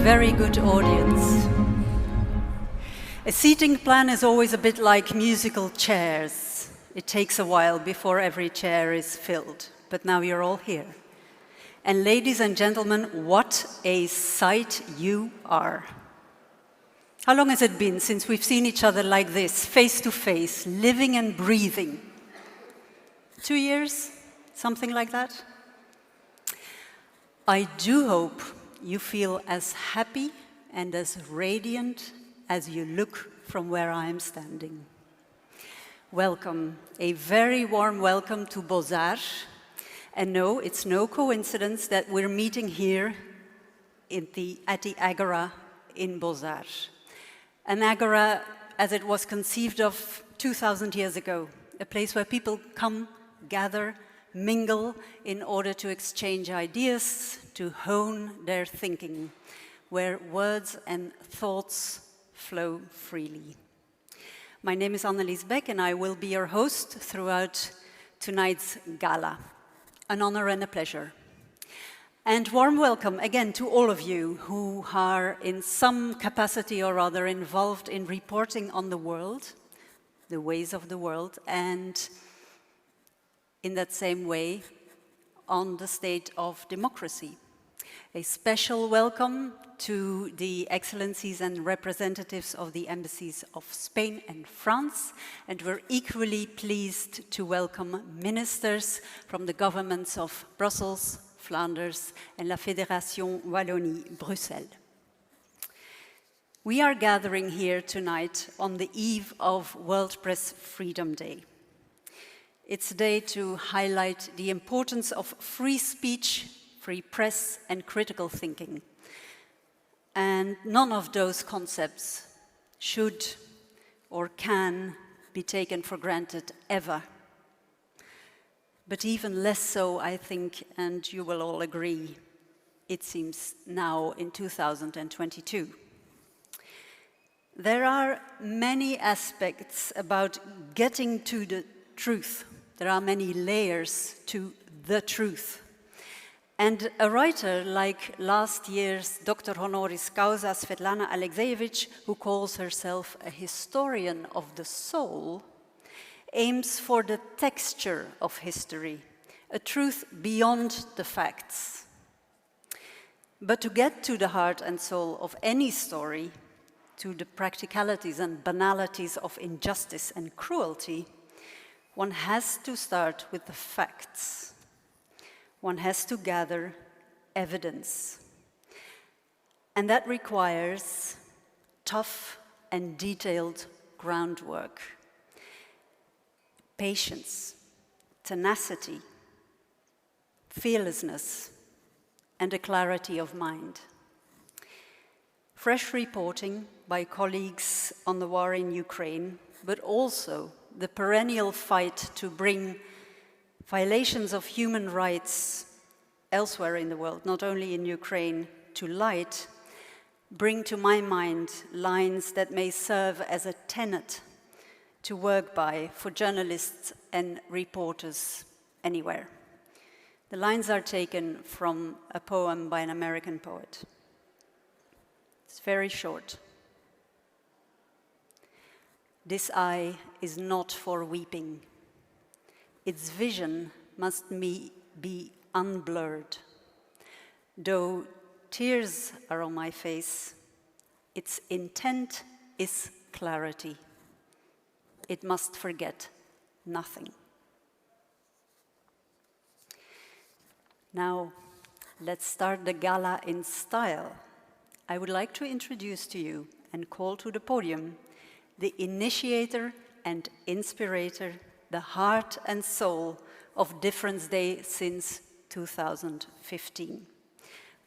very good audience. A seating plan is always a bit like musical chairs. It takes a while before every chair is filled, but now you're all here. And ladies and gentlemen, what a sight you are. How long has it been since we've seen each other like this, face to face, living and breathing? 2 years? Something like that? I do hope you feel as happy and as radiant as you look from where I am standing. Welcome, a very warm welcome to Beaux-Arts. And no, it's no coincidence that we're meeting here at the Agora in Beaux-Arts. An Agora as it was conceived of 2,000 years ago, a place where people come, gather, mingle in order to exchange ideas, to hone their thinking, where words and thoughts flow freely. My name is Annelies Beck and I will be your host throughout tonight's gala. An honor and a pleasure. And warm welcome again to all of you who are in some capacity or other involved in reporting on the world, the ways of the world, and in that same way on the state of democracy. A special welcome to the excellencies and representatives of the embassies of Spain and France, and we're equally pleased to welcome ministers from the governments of Brussels, Flanders, and La Fédération Wallonie-Bruxelles. We are gathering here tonight on the eve of World Press Freedom Day. It's a day to highlight the importance of free speech, free press, and critical thinking. And none of those concepts should or can be taken for granted ever. But even less so, I think, and you will all agree, it seems now in 2022. There are many aspects about getting to the truth. There are many layers to the truth. And a writer like last year's Dr. Honoris Causa Svetlana Alexievich, who calls herself a historian of the soul, aims for the texture of history, a truth beyond the facts. But to get to the heart and soul of any story, to the practicalities and banalities of injustice and cruelty, one has to start with the facts. One has to gather evidence. And that requires tough and detailed groundwork, patience, tenacity, fearlessness, and a clarity of mind. Fresh reporting by colleagues on the war in Ukraine, but also the perennial fight to bring violations of human rights elsewhere in the world, not only in Ukraine, to light, bring to my mind lines that may serve as a tenet to work by for journalists and reporters anywhere. The lines are taken from a poem by an American poet. It's very short. This eye is not for weeping. Its vision must be unblurred. Though tears are on my face, its intent is clarity. It must forget nothing. Now, let's start the gala in style. I would like to introduce to you and call to the podium the initiator and inspirator, the heart and soul of Difference Day since 2015.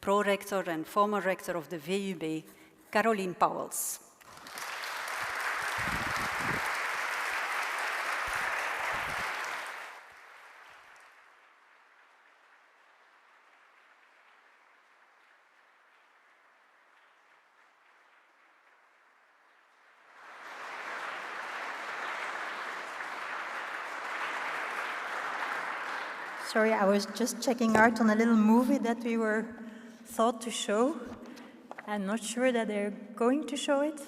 Pro-rector and former rector of the VUB, Caroline Pauwels. Sorry, I was just checking out on a little movie that we were thought to show. I'm not sure that they're going to show it.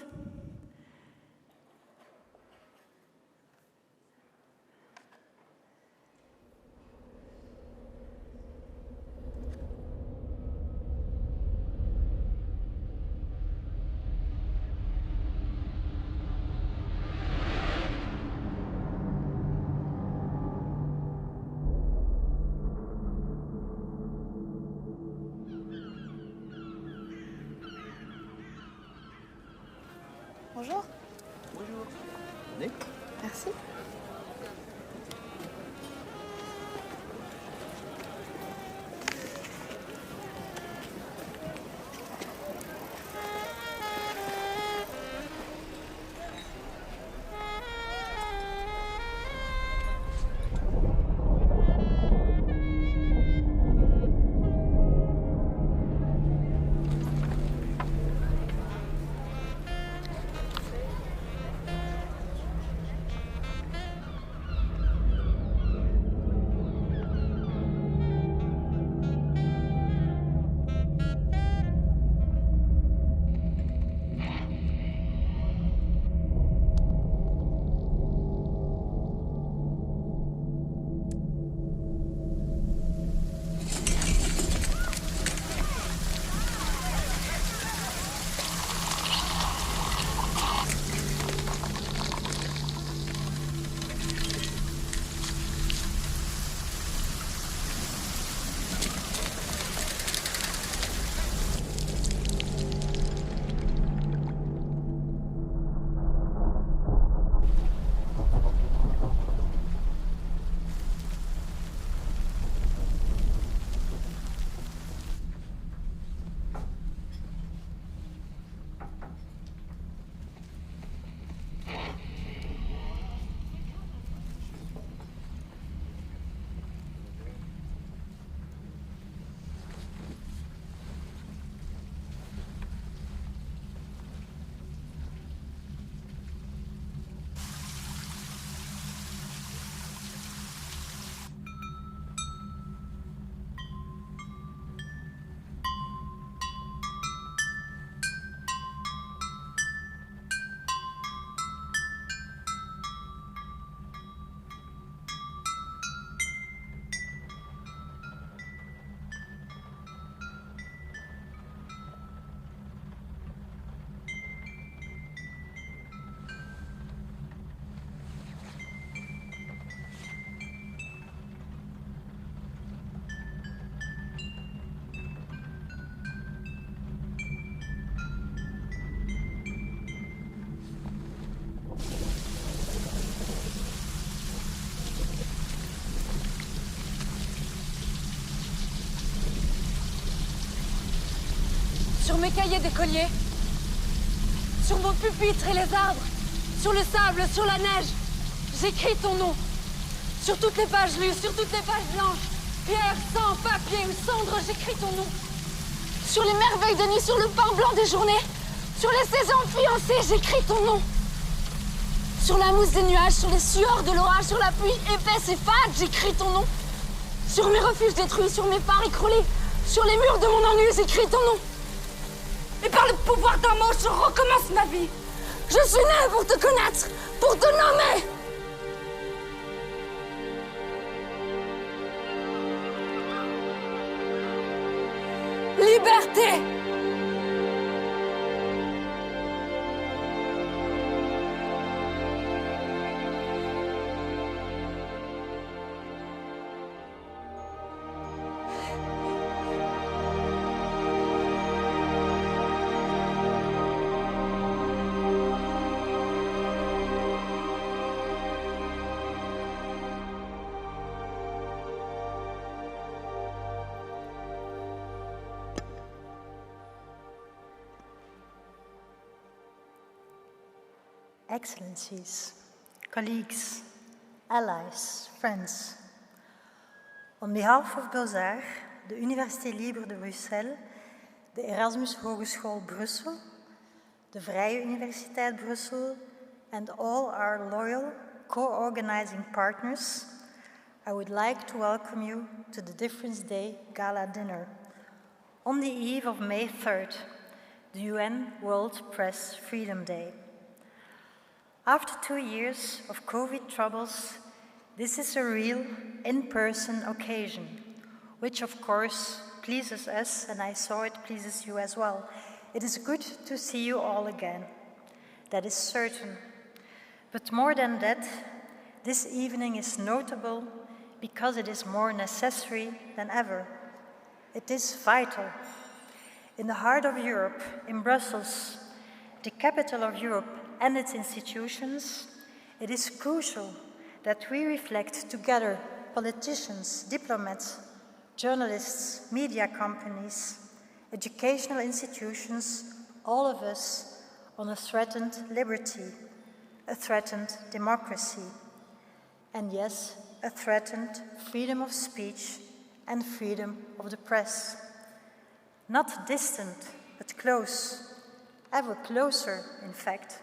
Bonjour. Bonjour. Venez. Merci. Sur mes cahiers d'écolier, sur mon pupitre et les arbres, sur le sable, sur la neige, j'écris ton nom. Sur toutes les pages lues, sur toutes les pages blanches, pierre, sang, papier ou cendre, j'écris ton nom. Sur les merveilles de nuit, sur le pain blanc des journées, sur les saisons fiancées, j'écris ton nom. Sur la mousse des nuages, sur les sueurs de l'orage, sur la pluie épaisse et fade, j'écris ton nom. Sur mes refuges détruits, sur mes phares écroulés, sur les murs de mon ennui, j'écris ton nom. Et par le pouvoir d'un mot, je recommence ma vie. Je suis née pour te connaître, pour te nommer. Liberté. Excellencies, colleagues, allies, friends. On behalf of Beaux-Arts, de Université Libre de Bruxelles, de Erasmus Hogeschool Brussel, de Vrije Universiteit Brussel, and all our loyal co-organizing partners, I would like to welcome you to the Difference Day Gala dinner on the eve of May 3rd, the UN World Press Freedom Day. After 2 years of COVID troubles, this is a real in-person occasion, which of course pleases us, and I saw it pleases you as well. It is good to see you all again, that is certain. But more than that, this evening is notable because it is more necessary than ever. It is vital. In the heart of Europe, in Brussels, the capital of Europe and its institutions, it is crucial that we reflect together, politicians, diplomats, journalists, media companies, educational institutions, all of us, on a threatened liberty, a threatened democracy, and yes, a threatened freedom of speech and freedom of the press. Not distant, but close, ever closer, in fact.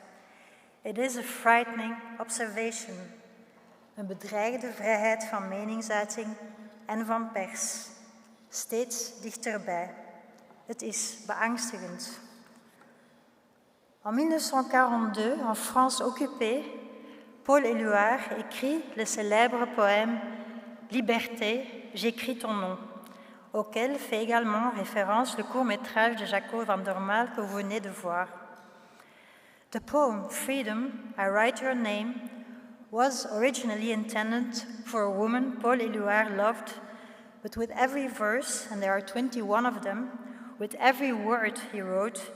It is a frightening observation, een bedreigde vrijheid van meningsuiting en van pers, steeds dichterbij. Het is beangstigend. En 1942, en France occupée, Paul Éluard écrit le célèbre poème « Liberté, j'écris ton nom », auquel fait également référence le court-métrage de Jakub que vous venez de voir. The poem Freedom, I Write Your Name was originally intended for a woman Paul Éluard loved, but with every verse, and there are 21 of them, with every word he wrote,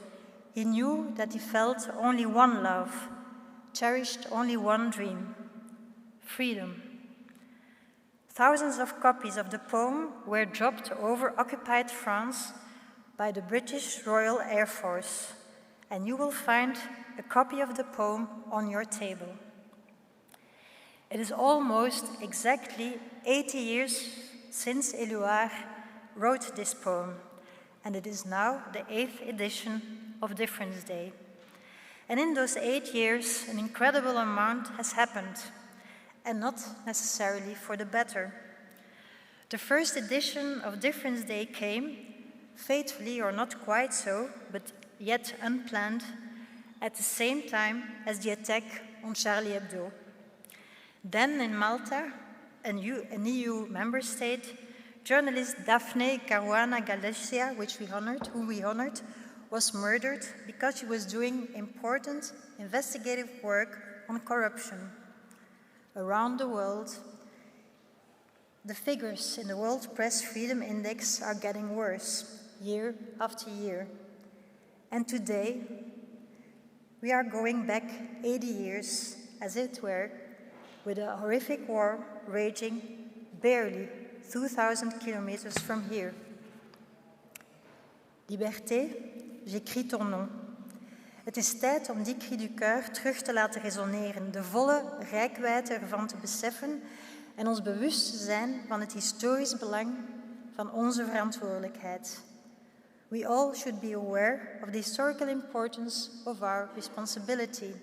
he knew that he felt only one love, cherished only one dream, freedom. Thousands of copies of the poem were dropped over occupied France by the British Royal Air Force, and you will find a copy of the poem on your table. It is almost exactly 80 years since Éluard wrote this poem, and it is now the 8th edition of Difference Day. And in those 8 years, an incredible amount has happened, and not necessarily for the better. The first edition of Difference Day came, faithfully or not quite so, but yet unplanned, at the same time as the attack on Charlie Hebdo. Then in Malta, an EU member state, journalist Daphne Caruana Galizia, whom we honored, was murdered because she was doing important investigative work on corruption. Around the world, the figures in the World Press Freedom Index are getting worse, year after year. And today, we are going back 80 years, as it were, with a horrific war raging barely 2,000 kilometers from here. Liberté, j'écris ton nom. Het is tijd om die cri du cœur terug te laten resoneren, de volle reikwijdte ervan te beseffen en ons bewust te zijn van het historisch belang van onze verantwoordelijkheid. We all should be aware of the historical importance of our responsibility.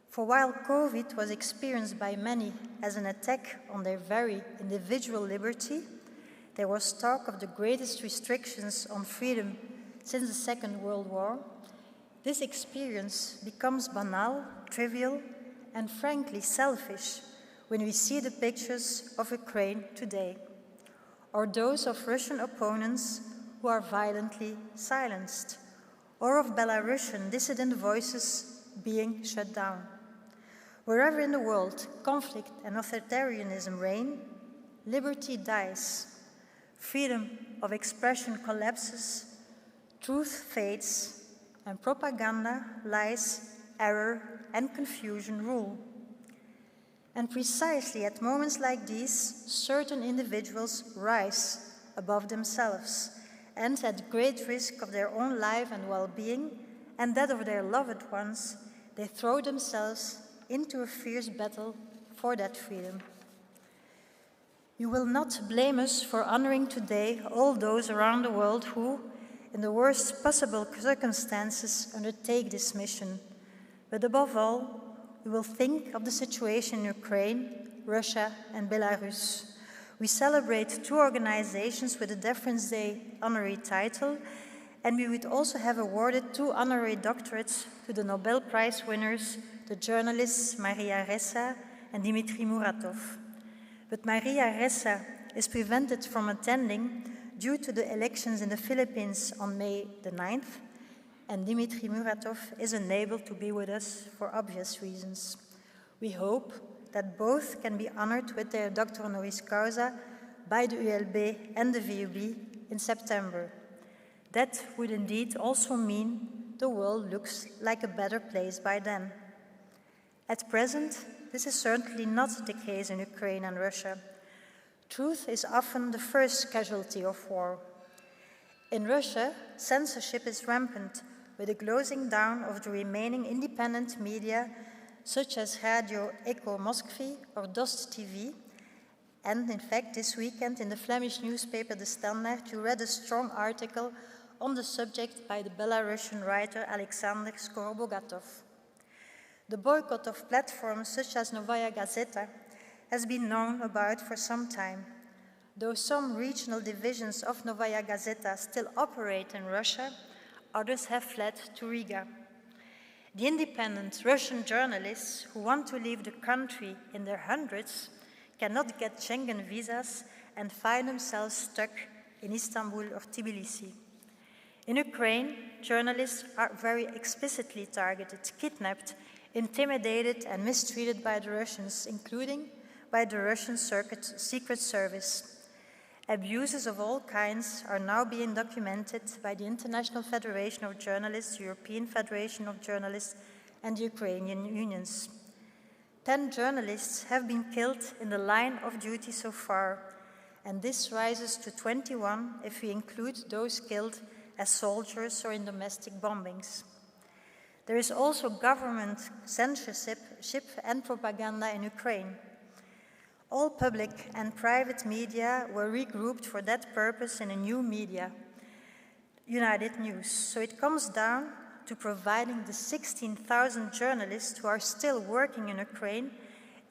For while COVID was experienced by many as an attack on their very individual liberty, there was talk of the greatest restrictions on freedom since the Second World War. This experience becomes banal, trivial, and frankly selfish when we see the pictures of Ukraine today, or those of Russian opponents who are violently silenced, or of Belarusian dissident voices being shut down. Wherever in the world conflict and authoritarianism reign, liberty dies, freedom of expression collapses, truth fades, and propaganda, lies, error, and confusion rule. And precisely at moments like these, certain individuals rise above themselves, and at great risk of their own life and well-being, and that of their loved ones, they throw themselves into a fierce battle for that freedom. You will not blame us for honoring today all those around the world who, in the worst possible circumstances, undertake this mission. But above all, we will think of the situation in Ukraine, Russia, and Belarus. We celebrate two organizations with a Difference Day honorary title, And we would also have awarded 2 honorary doctorates to the Nobel Prize winners, the journalists Maria Ressa and Dmitry Muratov. But Maria Ressa is prevented from attending due to the elections in the Philippines on May the 9th, and Dmitry Muratov is unable to be with us for obvious reasons. We hope that both can be honored with their Doctor Honoris Causa by the ULB and the VUB in September. That would indeed also mean the world looks like a better place by then. At present, this is certainly not the case in Ukraine and Russia. Truth is often the first casualty of war. In Russia, censorship is rampant, with the closing down of the remaining independent media, such as Radio Echo Moskvy or Dost TV. And in fact, this weekend in the Flemish newspaper De Standaard, you read a strong article on the subject by the Belarusian writer Alexander Skorobogatov. The boycott of platforms such as Novaya Gazeta has been known about for some time. Though some regional divisions of Novaya Gazeta still operate in Russia, others have fled to Riga. The independent Russian journalists who want to leave the country in their hundreds cannot get Schengen visas and find themselves stuck in Istanbul or Tbilisi. In Ukraine, journalists are very explicitly targeted, kidnapped, intimidated and mistreated by the Russians, including by the Russian Secret Service. Abuses of all kinds are now being documented by the International Federation of Journalists, the European Federation of Journalists, and the Ukrainian unions. 10 journalists have been killed in the line of duty so far, and this rises to 21 if we include those killed as soldiers or in domestic bombings. There is also government censorship and propaganda in Ukraine. All public and private media were regrouped for that purpose in a new media, United News. So it comes down to providing the 16,000 journalists who are still working in Ukraine,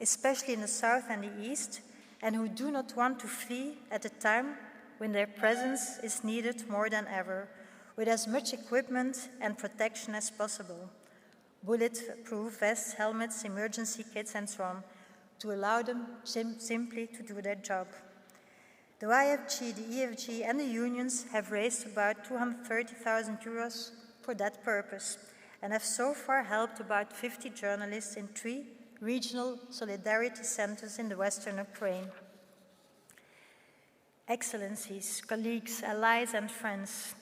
especially in the south and the east, and who do not want to flee at a time when their presence is needed more than ever, with as much equipment and protection as possible, bulletproof vests, helmets, emergency kits, and so on, to allow them simply to do their job. The YFG, the EFG, and the unions have raised about 230,000 euros for that purpose, and have so far helped about 50 journalists in 3 regional solidarity centers in the western Ukraine. Excellencies, colleagues, allies, and friends,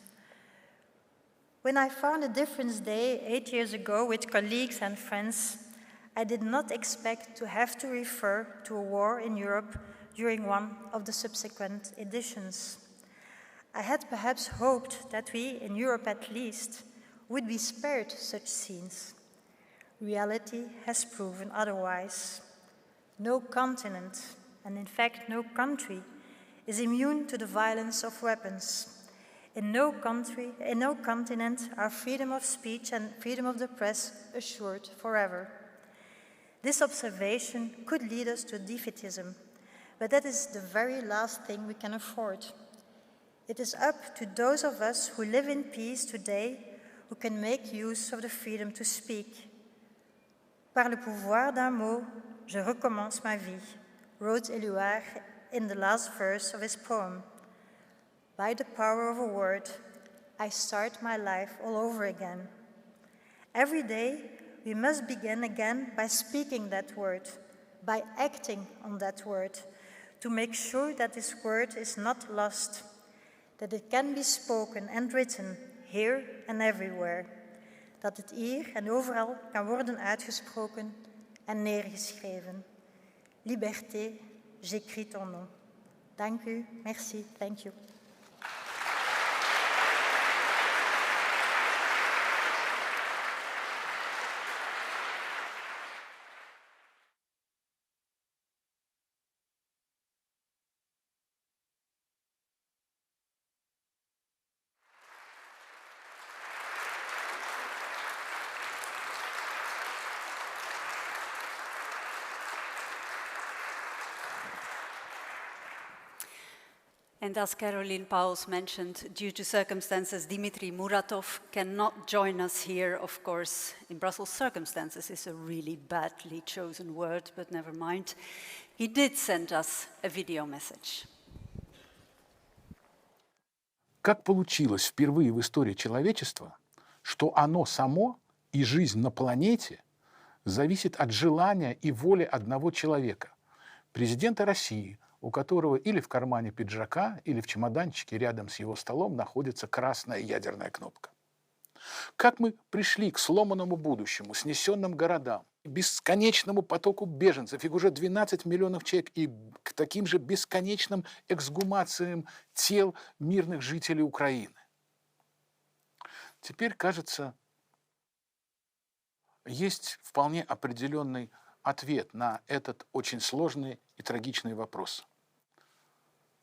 when I found a Difference Day 8 years ago with colleagues and friends, I did not expect to have to refer to a war in Europe during one of the subsequent editions. I had perhaps hoped that we, in Europe at least, would be spared such scenes. Reality has proven otherwise. No continent, and in fact no country, is immune to the violence of weapons. In no continent are freedom of speech and freedom of the press assured forever. This observation could lead us to defeatism, but that is the very last thing we can afford. It is up to those of us who live in peace today who can make use of the freedom to speak. Par le pouvoir d'un mot, je recommence ma vie, wrote Éluard in the last verse of his poem. By the power of a word, I start my life all over again. Every day, we must begin again by speaking that word, by acting on that word, to make sure that this word is not lost, that it can be spoken and written here and everywhere, dat het hier en overal kan worden uitgesproken en neergeschreven. Liberté, j'écris ton nom. Dank u, merci, thank you. And as Caroline Pauls mentioned, due to circumstances, Dmitry Muratov cannot join us here, of course. In Brussels, circumstances is a really badly chosen word, but never mind. He did send us a video message. Как получилось впервые в истории человечества, что оно само и жизнь на планете зависит от желания и воли одного человека, президента России, у которого или в кармане пиджака, или в чемоданчике рядом с его столом находится красная ядерная кнопка. Как мы пришли к сломанному будущему, снесенным городам, бесконечному потоку беженцев, их уже 12 миллионов человек, и к таким же бесконечным эксгумациям тел мирных жителей Украины. Теперь, кажется, есть вполне определенный ответ на этот очень сложный и трагичный вопрос.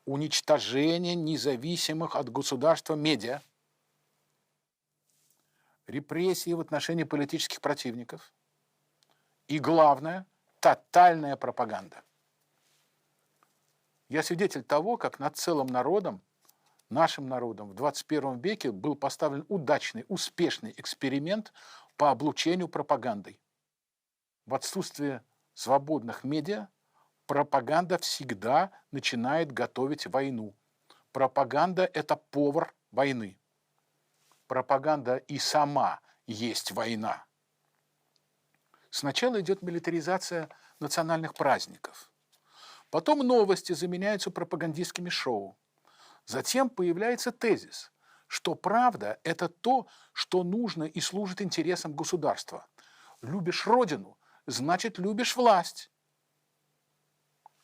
Уничтожение независимых от государства медиа, репрессии в отношении политических противников и, главное, тотальная пропаганда. Я свидетель того, как над целым народом, нашим народом в 21 веке был поставлен удачный, успешный эксперимент по облучению пропагандой. В отсутствие свободных медиа пропаганда всегда начинает готовить войну. Пропаганда – это повар войны. Пропаганда и сама есть война. Сначала идет милитаризация национальных праздников. Потом новости заменяются пропагандистскими шоу. Затем появляется тезис, что правда – это то, что нужно и служит интересам государства. Любишь родину – значит, любишь власть.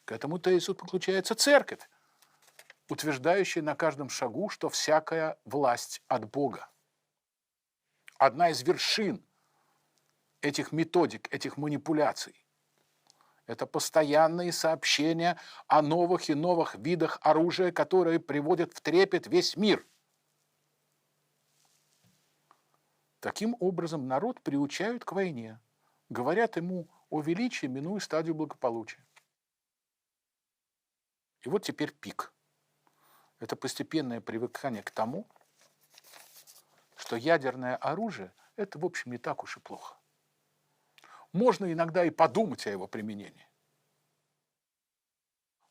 К этому тезису подключается церковь, утверждающая на каждом шагу, что всякая власть от Бога. Одна из вершин этих методик, этих манипуляций – это постоянные сообщения о новых и новых видах оружия, которые приводят в трепет весь мир. Таким образом, народ приучают к войне. Говорят ему о величии, минуя стадию благополучия. И вот теперь пик. Это постепенное привыкание к тому, что ядерное оружие – это, в общем, не так уж и плохо. Можно иногда и подумать о его применении.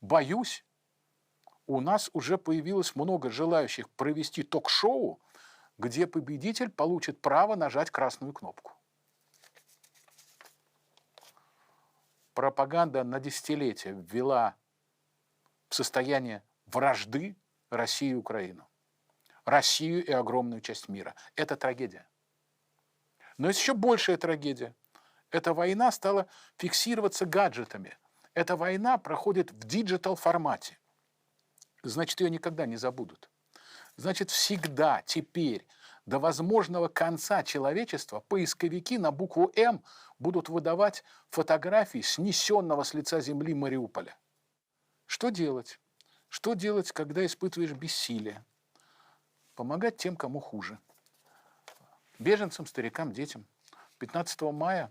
Боюсь, у нас уже появилось много желающих провести ток-шоу, где победитель получит право нажать красную кнопку. Пропаганда на десятилетия ввела в состояние вражды Россию и Украину. Россию и огромную часть мира. Это трагедия. Но есть еще большая трагедия. Эта война стала фиксироваться гаджетами. Эта война проходит в диджитал формате. Значит, ее никогда не забудут. Значит, всегда теперь до возможного конца человечества поисковики на букву «М» будут выдавать фотографии снесенного с лица земли Мариуполя. Что делать? Что делать, когда испытываешь бессилие? Помогать тем, кому хуже. Беженцам, старикам, детям. 15 мая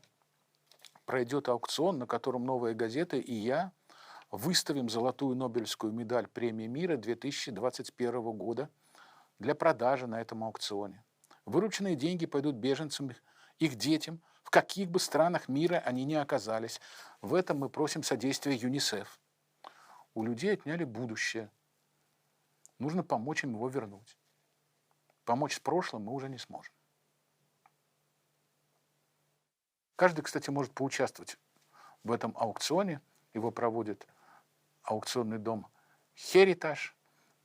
пройдет аукцион, на котором «Новая газета» и я выставим золотую Нобелевскую медаль премии мира 2021 года для продажи на этом аукционе. Вырученные деньги пойдут беженцам, их детям, в каких бы странах мира они ни оказались. В этом мы просим содействия ЮНИСЕФ. У людей отняли будущее. Нужно помочь им его вернуть. Помочь с прошлым мы уже не сможем. Каждый, кстати, может поучаствовать в этом аукционе. Его проводит аукционный дом Heretski.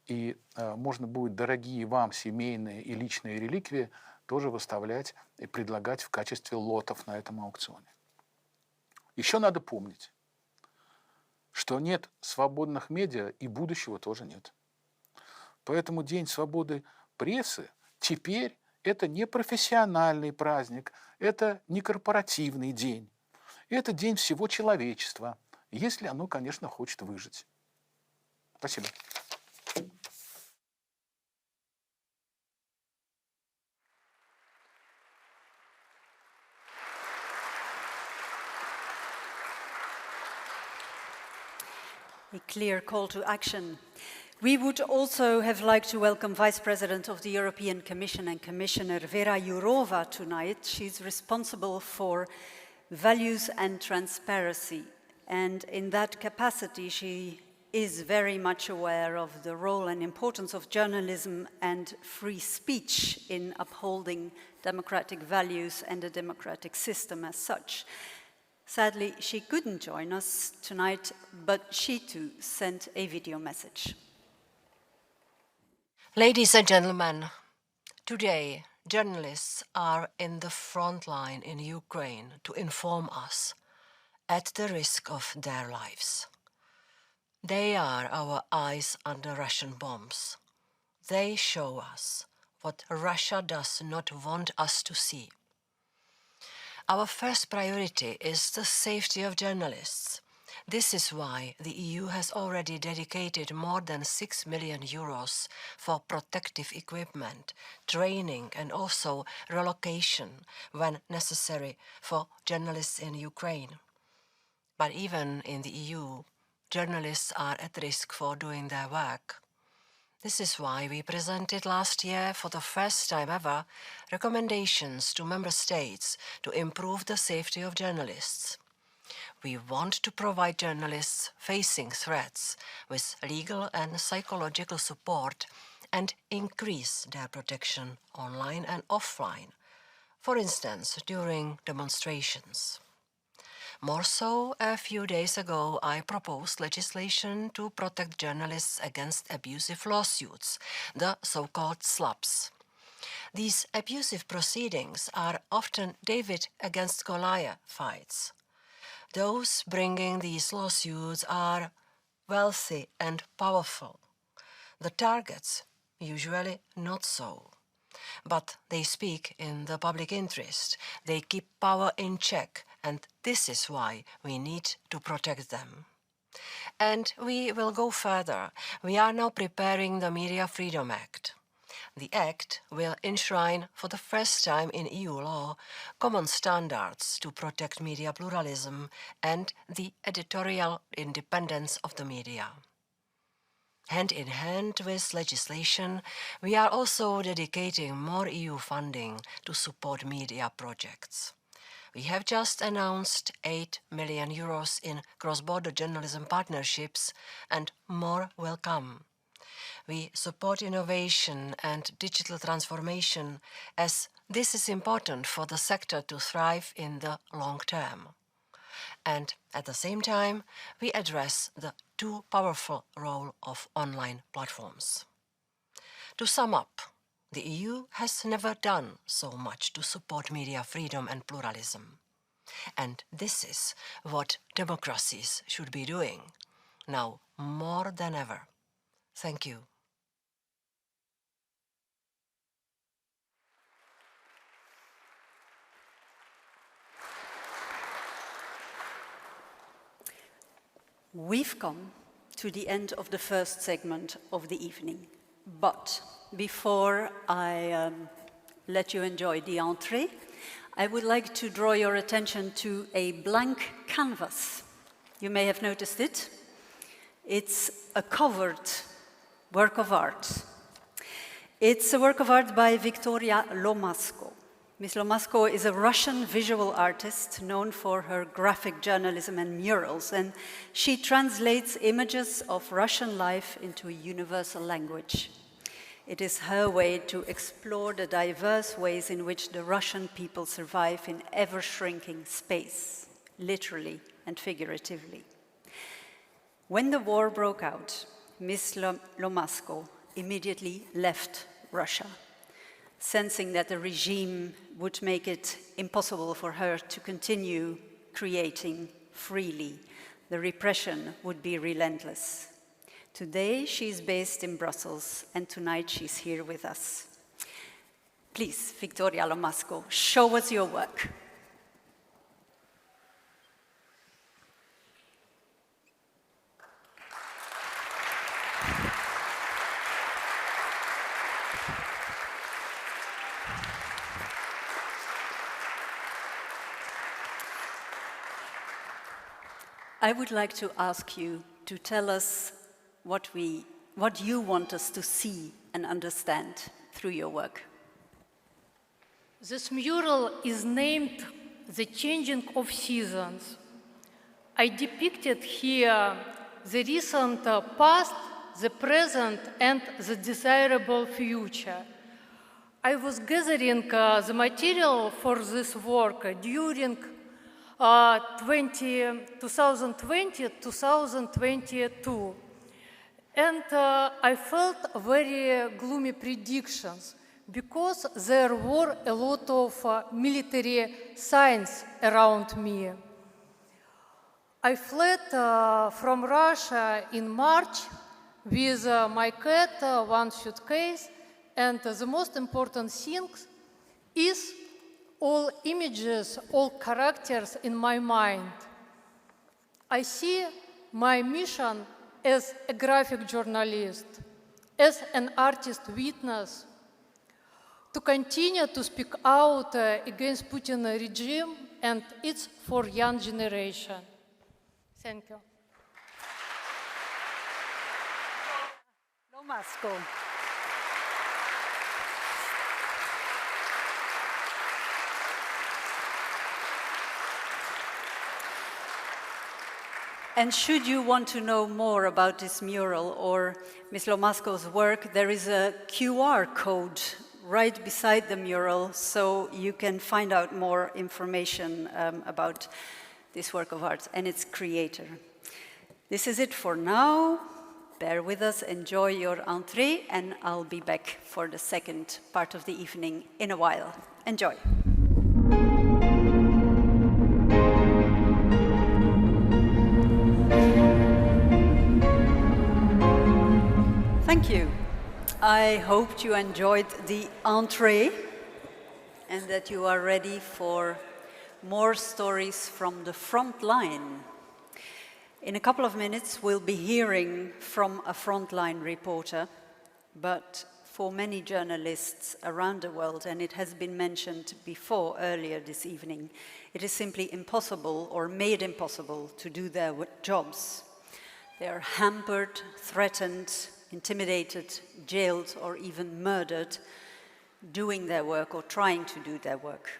И можно будет дорогие вам семейные и личные реликвии тоже выставлять и предлагать в качестве лотов на этом аукционе. Еще надо помнить, что нет свободных медиа и будущего тоже нет. Поэтому День свободы прессы теперь это не профессиональный праздник, это не корпоративный день. Это день всего человечества, если оно, конечно, хочет выжить. Спасибо. A clear call to action. We would also have liked to welcome Vice President of the European Commission and Commissioner Vera Jourova tonight. She's responsible for values and transparency, and in that capacity she is very much aware of the role and importance of journalism and free speech in upholding democratic values and a democratic system as such. Sadly, she couldn't join us tonight, but she too sent a video message. Ladies and gentlemen, today journalists are in the front line in Ukraine to inform us at the risk of their lives. They are our eyes under Russian bombs. They show us what Russia does not want us to see. Our first priority is the safety of journalists. This is why the EU has already dedicated more than 6 million euros for protective equipment, training and also relocation when necessary for journalists in Ukraine. But even in the EU, journalists are at risk for doing their work. This is why we presented last year, for the first time ever, recommendations to member states to improve the safety of journalists. We want to provide journalists facing threats with legal and psychological support and increase their protection online and offline, for instance, during demonstrations. More so, a few days ago, I proposed legislation to protect journalists against abusive lawsuits, the so-called SLAPs. These abusive proceedings are often David against Goliath fights. Those bringing these lawsuits are wealthy and powerful. The targets, usually not so. But they speak in the public interest. They keep power in check, and this is why we need to protect them. And we will go further. We are now preparing the Media Freedom Act. The Act will enshrine for the first time in EU law common standards to protect media pluralism and the editorial independence of the media. Hand in hand with legislation, we are also dedicating more EU funding to support media projects. We have just announced 8 million euros in cross-border journalism partnerships, and more will come. We support innovation and digital transformation, as this is important for the sector to thrive in the long term. And at the same time, we address the too powerful role of online platforms. To sum up, the EU has never done so much to support media freedom and pluralism. And this is what democracies should be doing, now more than ever. Thank you. We've come to the end of the first segment of the evening, but before I let you enjoy the entree, I would like to draw your attention to a blank canvas. You may have noticed it. It's a covered work of art. It's a work of art by Victoria Lomasko. Ms. Lomasko is a Russian visual artist known for her graphic journalism and murals, and she translates images of Russian life into a universal language. It is her way to explore the diverse ways in which the Russian people survive in ever-shrinking space, literally and figuratively. When the war broke out, Ms. Lomasko immediately left Russia, sensing that the regime would make it impossible for her to continue creating freely. The repression would be relentless. Today, she's based in Brussels, and tonight she's here with us. Please, Victoria Lomasko, show us your work. I would like to ask you to tell us what we what you want us to see and understand through your work. This mural is named The Changing of Seasons. I depicted here the recent past, the present, and the desirable future. I was gathering the material for this work during 2020-2022. And I felt very gloomy predictions because there were a lot of military signs around me. I fled from Russia in March with my cat, one suitcase, and the most important thing is all images, all characters in my mind. I see my mission as a graphic journalist, as an artist witness, to continue to speak out against Putin regime, and it's for young generation. Thank you. Lomasko. And should you want to know more about this mural or Ms. Lomasko's work, there is a QR code right beside the mural, so you can find out more information about this work of art and its creator. This is it for now. Bear with us, enjoy your entrée, and I'll be back for the second part of the evening in a while. Enjoy. Thank you. I hoped you enjoyed the entrée and that you are ready for more stories from the front line. In a couple of minutes, we'll be hearing from a frontline reporter, but for many journalists around the world, and it has been mentioned before earlier this evening, it is simply impossible or made impossible to do their jobs. They are hampered, threatened, intimidated, jailed, or even murdered doing their work or trying to do their work.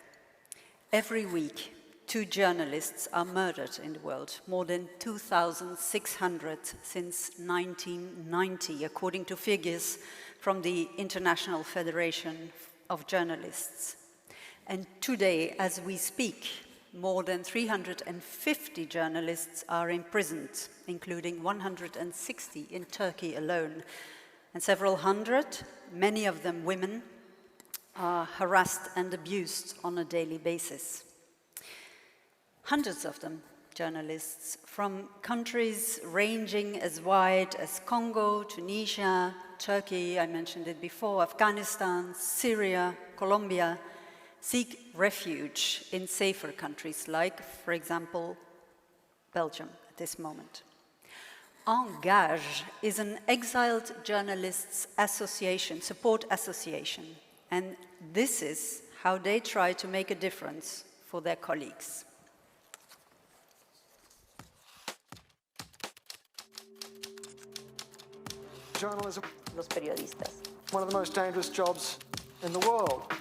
Every week, 2 journalists are murdered in the world, more than 2,600 since 1990, according to figures from the International Federation of Journalists. And today, as we speak, more than 350 journalists are imprisoned, including 160 in Turkey alone. And several hundred, many of them women, are harassed and abused on a daily basis. Hundreds of them, journalists, from countries ranging as wide as Congo, Tunisia, Turkey, I mentioned it before, Afghanistan, Syria, Colombia, seek refuge in safer countries like, for example, Belgium at this moment. Engage is an exiled journalists association, support association, and this is how they try to make a difference for their colleagues. Journalism, los periodistas. one of the most dangerous jobs in the world.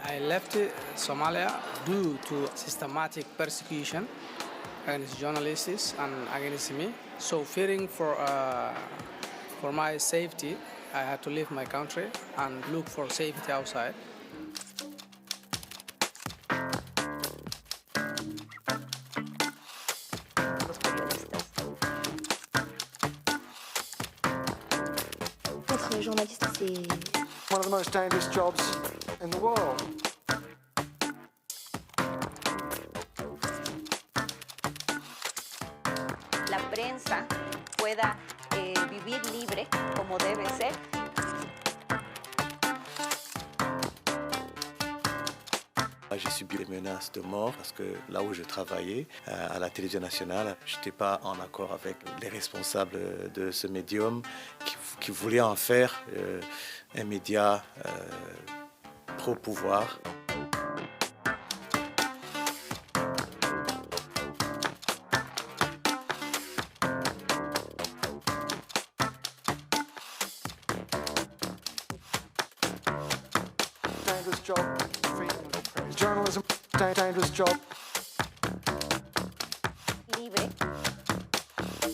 I left Somalia due to systematic persecution against journalists and against me. So fearing for my safety, I had to leave my country and look for safety outside. Los periodistas. Être journaliste, c'est One of the most dangerous jobs in the world. la prensa pueda vivir libre como debe ser. J'ai subi des menaces de mort parce que là où je travaillais, à la télévision nationale, je n'étais pas en accord avec les responsables de ce médium qui voulaient en faire un média pro-pouvoir. dangerous job. Freedom of the press. Journalism, dangerous job. Libre,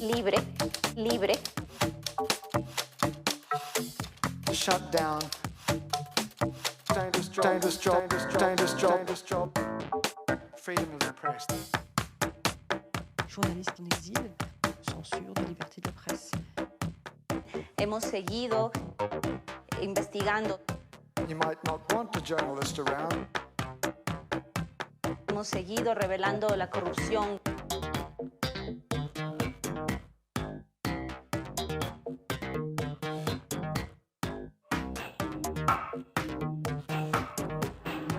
libre, libre. Shut down. Dangerous job, dangerous job, dangerous job, dangerous job. Freedom of the press. Journalistes en exil, censure de liberté de la presse. Hemos seguido investigando. You might not want a journalist around. Hemos seguido revelando la corrupción.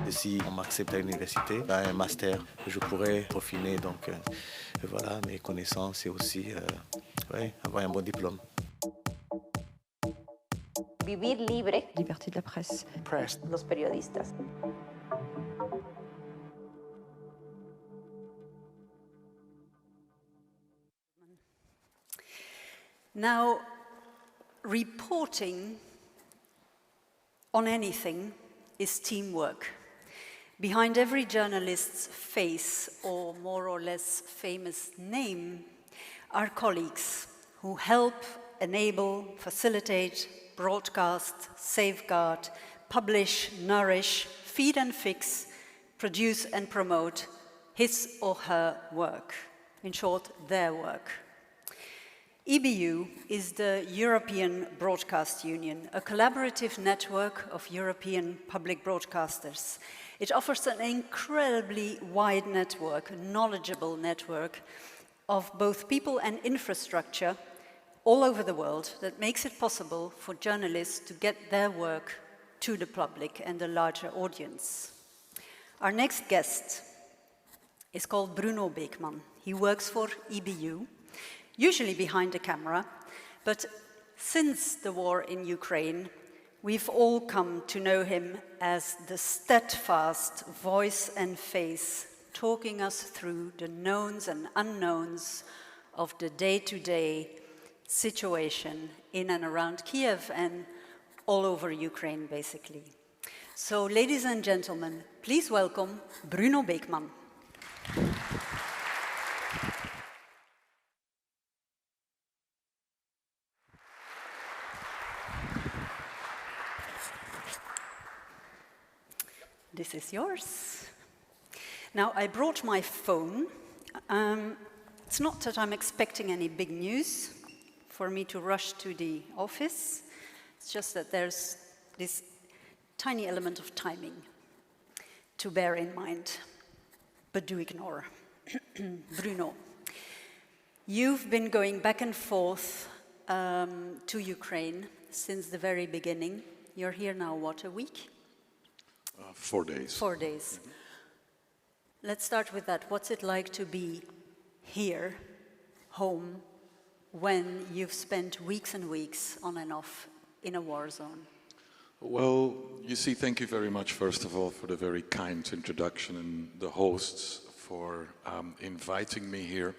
Si on m'accepte à l'université, un master, je pourrais peaufiner donc voilà, mes connaissances et aussi avoir un bon diplôme. Vivir libre. Liberté de la presse. Press. Los periodistas. Now, reporting on anything is teamwork. Behind every journalist's face, or more or less famous name, are colleagues who help, enable, facilitate, broadcast, safeguard, publish, nourish, feed and fix, produce and promote his or her work. In short, their work. EBU is the European Broadcast Union, a collaborative network of European public broadcasters. It offers an incredibly wide network, a knowledgeable network of both people and infrastructure all over the world that makes it possible for journalists to get their work to the public and the larger audience. Our next guest is called Bruno Beekman. He works for EBU, usually behind the camera, but since the war in Ukraine, we've all come to know him as the steadfast voice and face, talking us through the knowns and unknowns of the day-to-day situation in and around Kiev and all over Ukraine, basically. So, ladies and gentlemen, please welcome Bruno Beekman. This is yours. Now, I brought my phone. It's not that I'm expecting any big news for me to rush to the office. It's just that there's this tiny element of timing to bear in mind, but do ignore. Bruno, you've been going back and forth to Ukraine since the very beginning. You're here now, what, a week? 4 days. 4 days. Let's start with that. What's it like to be here, home, when you've spent weeks and weeks on and off in a war zone? Well, you see, thank you very much, first of all, for the very kind introduction and the hosts for inviting me here.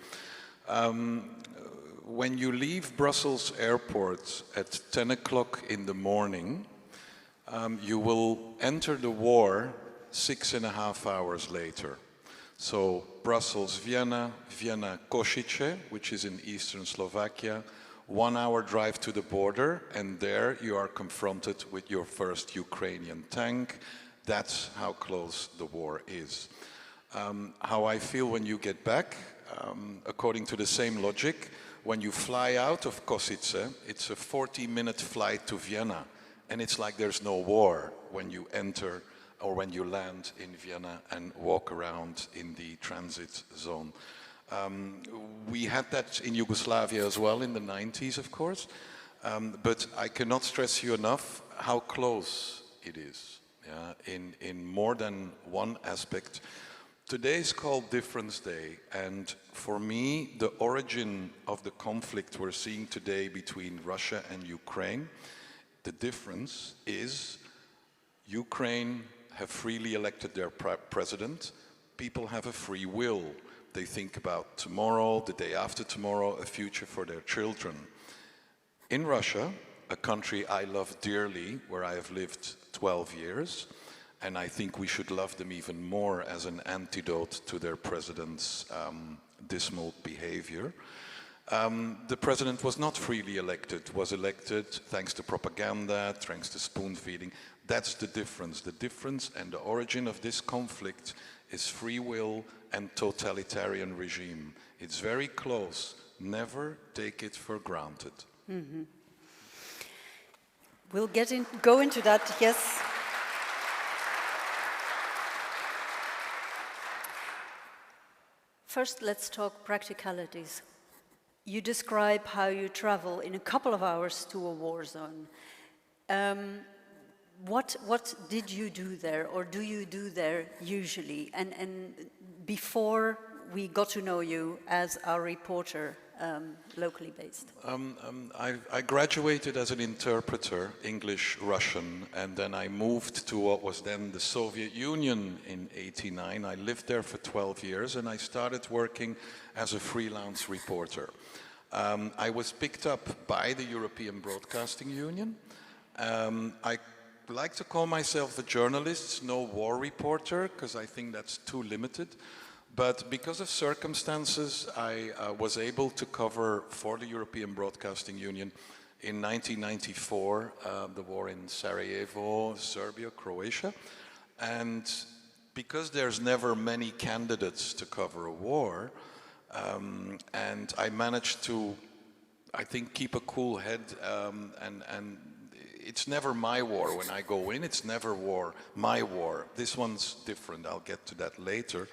When you leave Brussels airport at 10 o'clock in the morning, you will enter the war 6.5 hours later. So Brussels, Vienna, Vienna, Košice, which is in eastern Slovakia, 1 hour drive to the border, and there you are confronted with your first Ukrainian tank. That's how close the war is. How I feel when you get back, according to the same logic, when you fly out of Košice, it's a 40-minute flight to Vienna. And it's like there's no war when you enter or when you land in Vienna and walk around in the transit zone. We had that in Yugoslavia as well in the 90s, of course. But I cannot stress you enough how close it is, in more than one aspect. Today is called Difference Day, and for me, the origin of the conflict we're seeing today between Russia and Ukraine, the difference is Ukraine have freely elected their president. People have a free will. They think about tomorrow, the day after tomorrow, a future for their children. In Russia, a country I love dearly, where I have lived 12 years, And I think we should love them even more as an antidote to their president's dismal behavior. The president was not freely elected, was elected thanks to propaganda, thanks to spoon feeding. That's the difference. The difference and the origin of this conflict is free will and totalitarian regime. It's very close. Never take it for granted. Mm-hmm. We'll go into that, yes. First, let's talk practicalities. You describe how you travel in a couple of hours to a war zone. What did you do there, or do you do there usually? And before we got to know you as our reporter, locally based. I graduated as an interpreter, English, Russian, and then I moved to what was then the Soviet Union in '89. I lived there for 12 years, and I started working as a freelance reporter. I was picked up by the European Broadcasting Union. I like to call myself a journalist, no war reporter, because I think that's too limited. But because of circumstances, I was able to cover for the European Broadcasting Union in 1994 the war in Sarajevo, Serbia, Croatia. And because there's never many candidates to cover a war, and I managed to, I think, keep a cool head, and it's never my war when I go in, it's never my war. This one's different, I'll get to that later.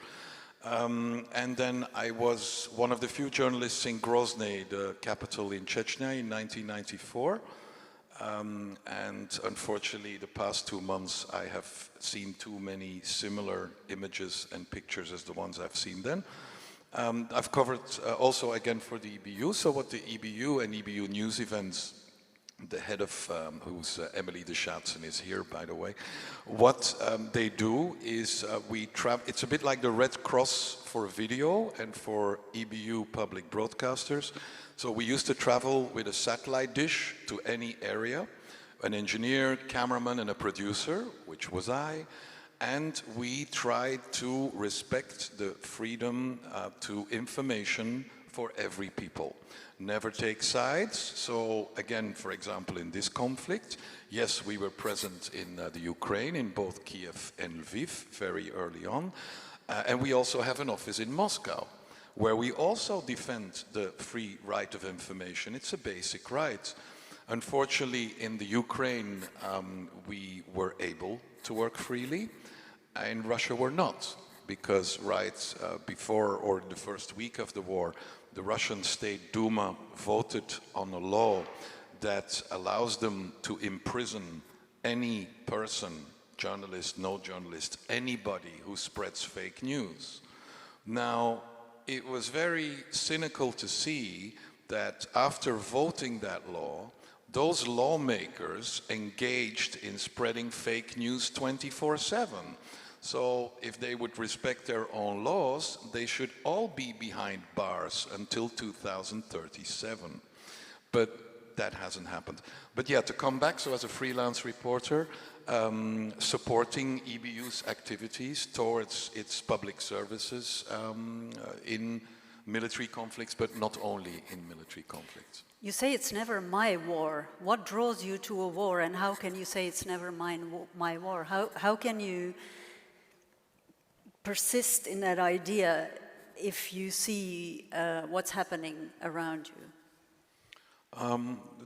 And then I was one of the few journalists in Grozny, the capital in Chechnya, in 1994. And unfortunately, the past 2 months, I have seen too many similar images and pictures as the ones I've seen then. I've covered also again for the EBU, so what the EBU and EBU news events, the head of who's Emily de Schaatsen is here, by the way. What they do is it's a bit like the Red Cross for video and for EBU public broadcasters. So we used to travel with a satellite dish to any area, an engineer, cameraman, and a producer, which was I. And we tried to respect the freedom to information for every people. Never take sides. So again, for example, in this conflict, yes, we were present in the Ukraine, in both Kiev and Lviv, very early on. And we also have an office in Moscow, where we also defend the free right of information. It's a basic right. Unfortunately, in the Ukraine, we were able to work freely. In Russia, we're not, because right before or the first week of the war, the Russian State Duma voted on a law that allows them to imprison any person, journalist, no journalist, anybody who spreads fake news. Now, it was very cynical to see that after voting that law, those lawmakers engaged in spreading fake news 24/7. So if they would respect their own laws, they should all be behind bars until 2037. But that hasn't happened. But yeah, to come back, so as a freelance reporter, supporting EBU's activities towards its public services in military conflicts, but not only in military conflicts. You say it's never my war. What draws you to a war, and how can you say it's never my war? How can you persist in that idea if you see what's happening around you?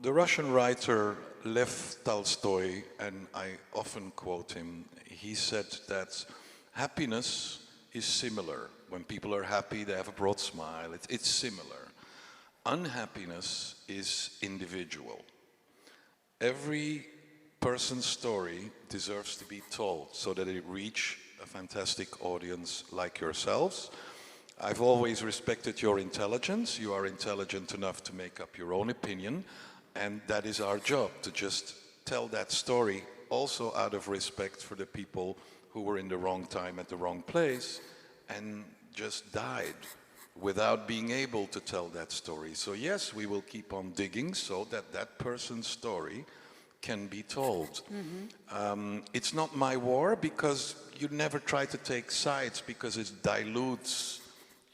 The Russian writer Lev Tolstoy, and I often quote him, he said that happiness is similar. When people are happy, they have a broad smile. It's similar. Unhappiness is individual. Every person's story deserves to be told so that it reaches a fantastic audience like yourselves. I've always respected your intelligence. You are intelligent enough to make up your own opinion, and that is our job, to just tell that story, also out of respect for the people who were in the wrong time at the wrong place and just died without being able to tell that story. So yes, we will keep on digging so that that person's story can be told. It's not my war because you never try to take sides because it dilutes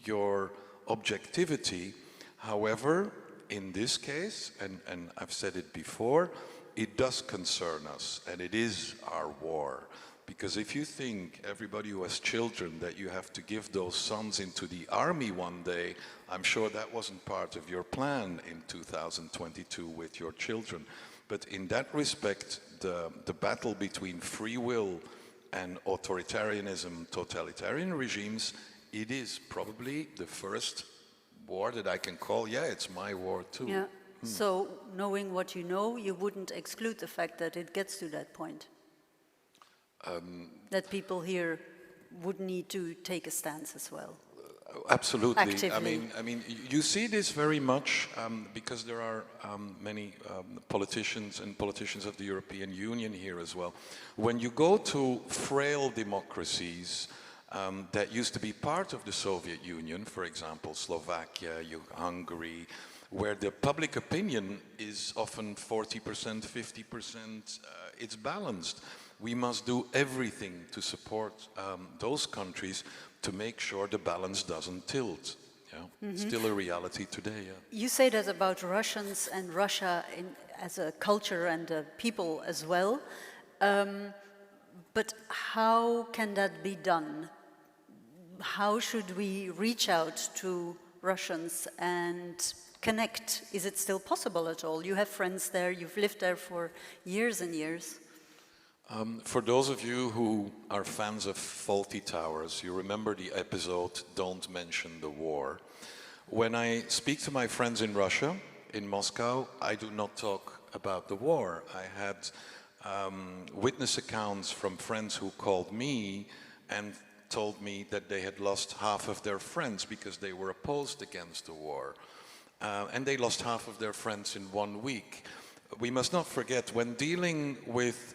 your objectivity. However, in this case, and I've said it before, it does concern us, and it is our war. Because if you think, everybody who has children, that you have to give those sons into the army one day, I'm sure that wasn't part of your plan in 2022 with your children. But in that respect, the battle between free will and authoritarianism, totalitarian regimes, it is probably the first war that I can call, yeah, it's my war too. Yeah. So knowing what you know, you wouldn't exclude the fact that it gets to that point. That people here would need to take a stance as well. Absolutely. Actively. I mean, you see this very much because there are many politicians and politicians of the European Union here as well. When you go to frail democracies that used to be part of the Soviet Union, for example, Slovakia, Hungary, where the public opinion is often 40%, 50%, it's balanced. We must do everything to support those countries to make sure the balance doesn't tilt. Yeah? Still a reality today. Yeah. You say that about Russians and Russia as a culture and a people as well. But how can that be done? How should we reach out to Russians and connect? Is it still possible at all? You have friends there, you've lived there for years and years. For those of you who are fans of Faulty Towers, you remember the episode Don't Mention the War. When I speak to my friends in Russia, in Moscow, I do not talk about the war. I had witness accounts from friends who called me and told me that they had lost half of their friends because they were opposed against the war. And they lost half of their friends in 1 week. We must not forget, when dealing with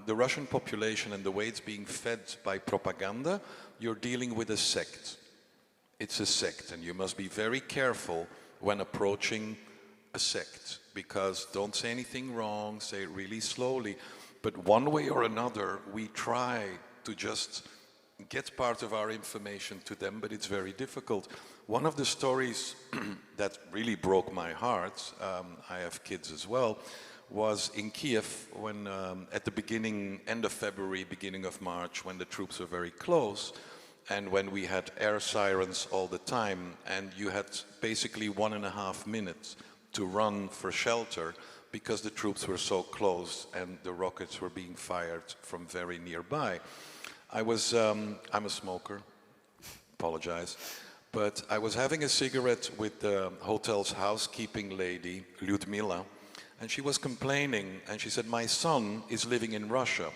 the Russian population and the way it's being fed by propaganda, you're dealing with a sect. It's a sect, and you must be very careful when approaching a sect, because don't say anything wrong, say it really slowly. But one way or another, we try to just get part of our information to them, but it's very difficult. One of the stories that really broke my heart, I have kids as well, was in Kiev when at the end of February, beginning of March, when the troops were very close and when we had air sirens all the time and you had basically 1.5 minutes to run for shelter because the troops were so close and the rockets were being fired from very nearby. I'm a smoker, apologize. But I was having a cigarette with the hotel's housekeeping lady, Lyudmila, and she was complaining, and she said, my son is living in Russia.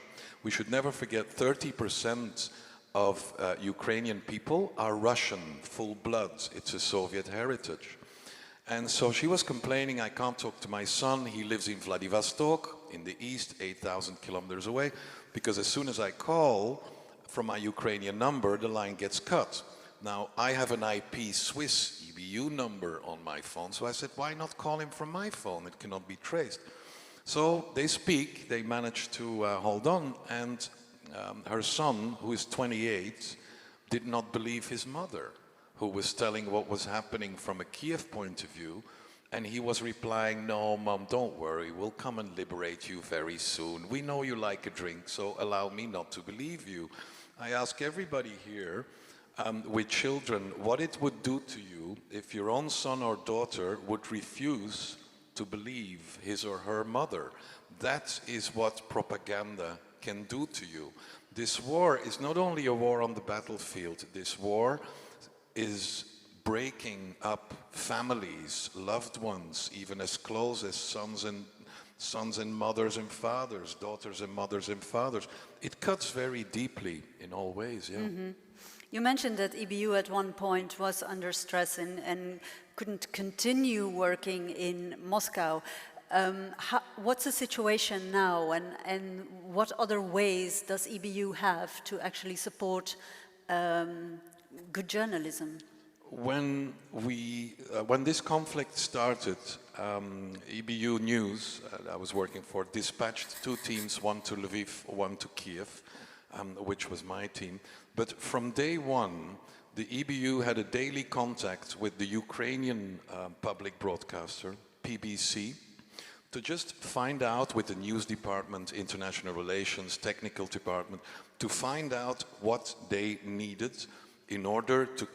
We should never forget 30% of Ukrainian people are Russian, full bloods. It's a Soviet heritage. And so she was complaining, I can't talk to my son. He lives in Vladivostok, in the east, 8,000 kilometers away, because as soon as I call from my Ukrainian number, the line gets cut. Now, I have an IP Swiss EBU number on my phone, so I said, why not call him from my phone? It cannot be traced. So they speak, they manage to hold on, and her son, who is 28, did not believe his mother, who was telling what was happening from a Kiev point of view, and he was replying, no, Mom, don't worry, we'll come and liberate you very soon. We know you like a drink, so allow me not to believe you. I ask everybody here, with children, what it would do to you if your own son or daughter would refuse to believe his or her mother. That is what propaganda can do to you. This war is not only a war on the battlefield, this war is breaking up families, loved ones, even as close as sons and mothers and fathers, daughters and mothers and fathers. It cuts very deeply in all ways, yeah. Mm-hmm. You mentioned that EBU at one point was under stress and couldn't continue working in Moscow. What's the situation now, and what other ways does EBU have to actually support good journalism? when this conflict started, EBU News, I was working for, dispatched 2 teams, one to Lviv, one to Kiev, which was my team. But from day one, the EBU had a daily contact with the Ukrainian public broadcaster, PBC, to just find out with the news department, international relations, technical department, to find out what they needed in order to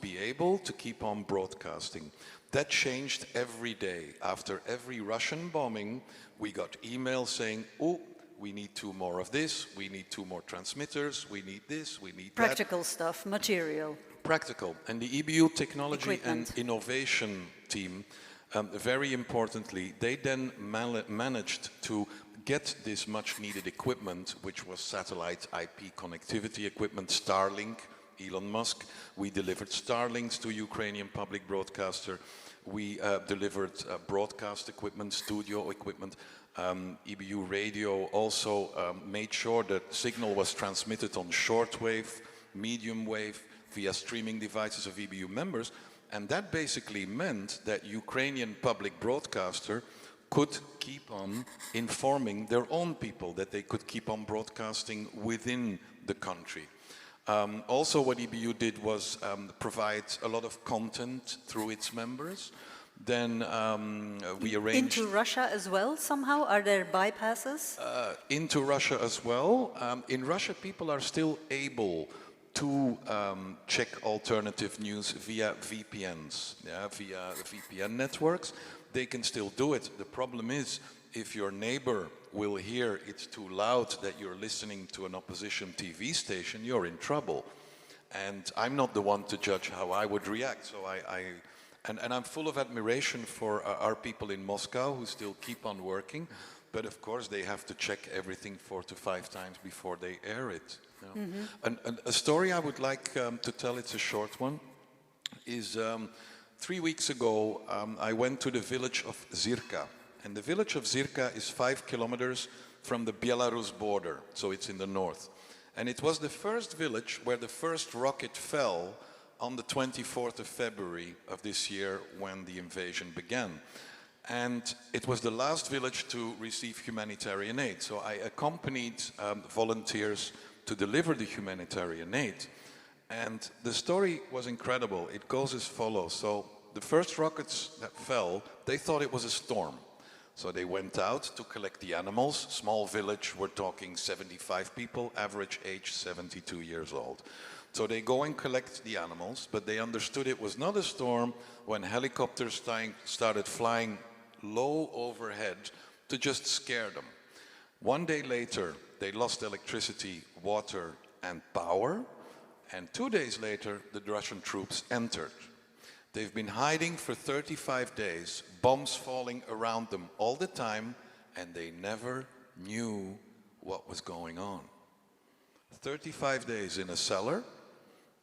be able to keep on broadcasting. That changed every day. After every Russian bombing, we got emails saying, oh, we need 2 more of this, we need 2 more transmitters, we need this, we need that. Practical stuff, material. Practical. And the EBU Technology Equipment. and Innovation team, very importantly, they then managed to get this much needed equipment, which was satellite IP connectivity equipment, Starlink, Elon Musk. We delivered Starlinks to Ukrainian public broadcaster. We delivered broadcast equipment, studio equipment. EBU Radio also made sure that signal was transmitted on shortwave, medium wave, via streaming devices of EBU members. And that basically meant that Ukrainian public broadcaster could keep on informing their own people, that they could keep on broadcasting within the country. Also what EBU did was provide a lot of content through its members. Then we arranged... Into Russia as well, somehow? Are there bypasses? Into Russia as well. In Russia, people are still able to check alternative news via VPNs, via VPN networks. They can still do it. The problem is, if your neighbor will hear it's too loud that you're listening to an opposition TV station, you're in trouble. And I'm not the one to judge how I would react. So and I'm full of admiration for our people in Moscow who still keep on working. But of course, they have to check everything 4 to 5 times before they air it. You know? And a story I would like to tell, it's a short one, is 3 weeks ago, I went to the village of Zirka. And the village of Zirka is 5 kilometers from the Belarus border, so it's in the north. And it was the first village where the first rocket fell on the 24th of February of this year when the invasion began. And it was the last village to receive humanitarian aid. So I accompanied volunteers to deliver the humanitarian aid. And the story was incredible. It goes as follows. So the first rockets that fell, they thought it was a storm. So they went out to collect the animals. Small village, we're talking 75 people, average age 72 years old. So they go and collect the animals, but they understood it was not a storm when helicopters started flying low overhead to just scare them. 1 day later, they lost electricity, water, and power. And 2 days later, the Russian troops entered. They've been hiding for 35 days, bombs falling around them all the time, and they never knew what was going on. 35 days in a cellar,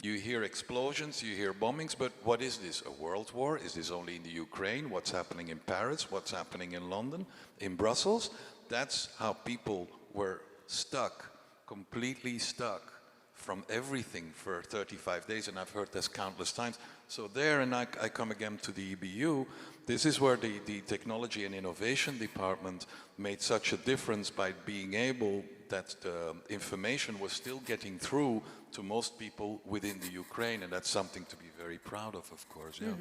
you hear explosions, you hear bombings, but what is this? A world war? Is this only in the Ukraine? What's happening in Paris? What's happening in London? In Brussels? That's how people were stuck, completely stuck from everything for 35 days, and I've heard this countless times. So there, and I come again to the EBU, this is where the Technology and Innovation Department made such a difference by being able that the information was still getting through to most people within the Ukraine, and that's something to be very proud of course, yeah.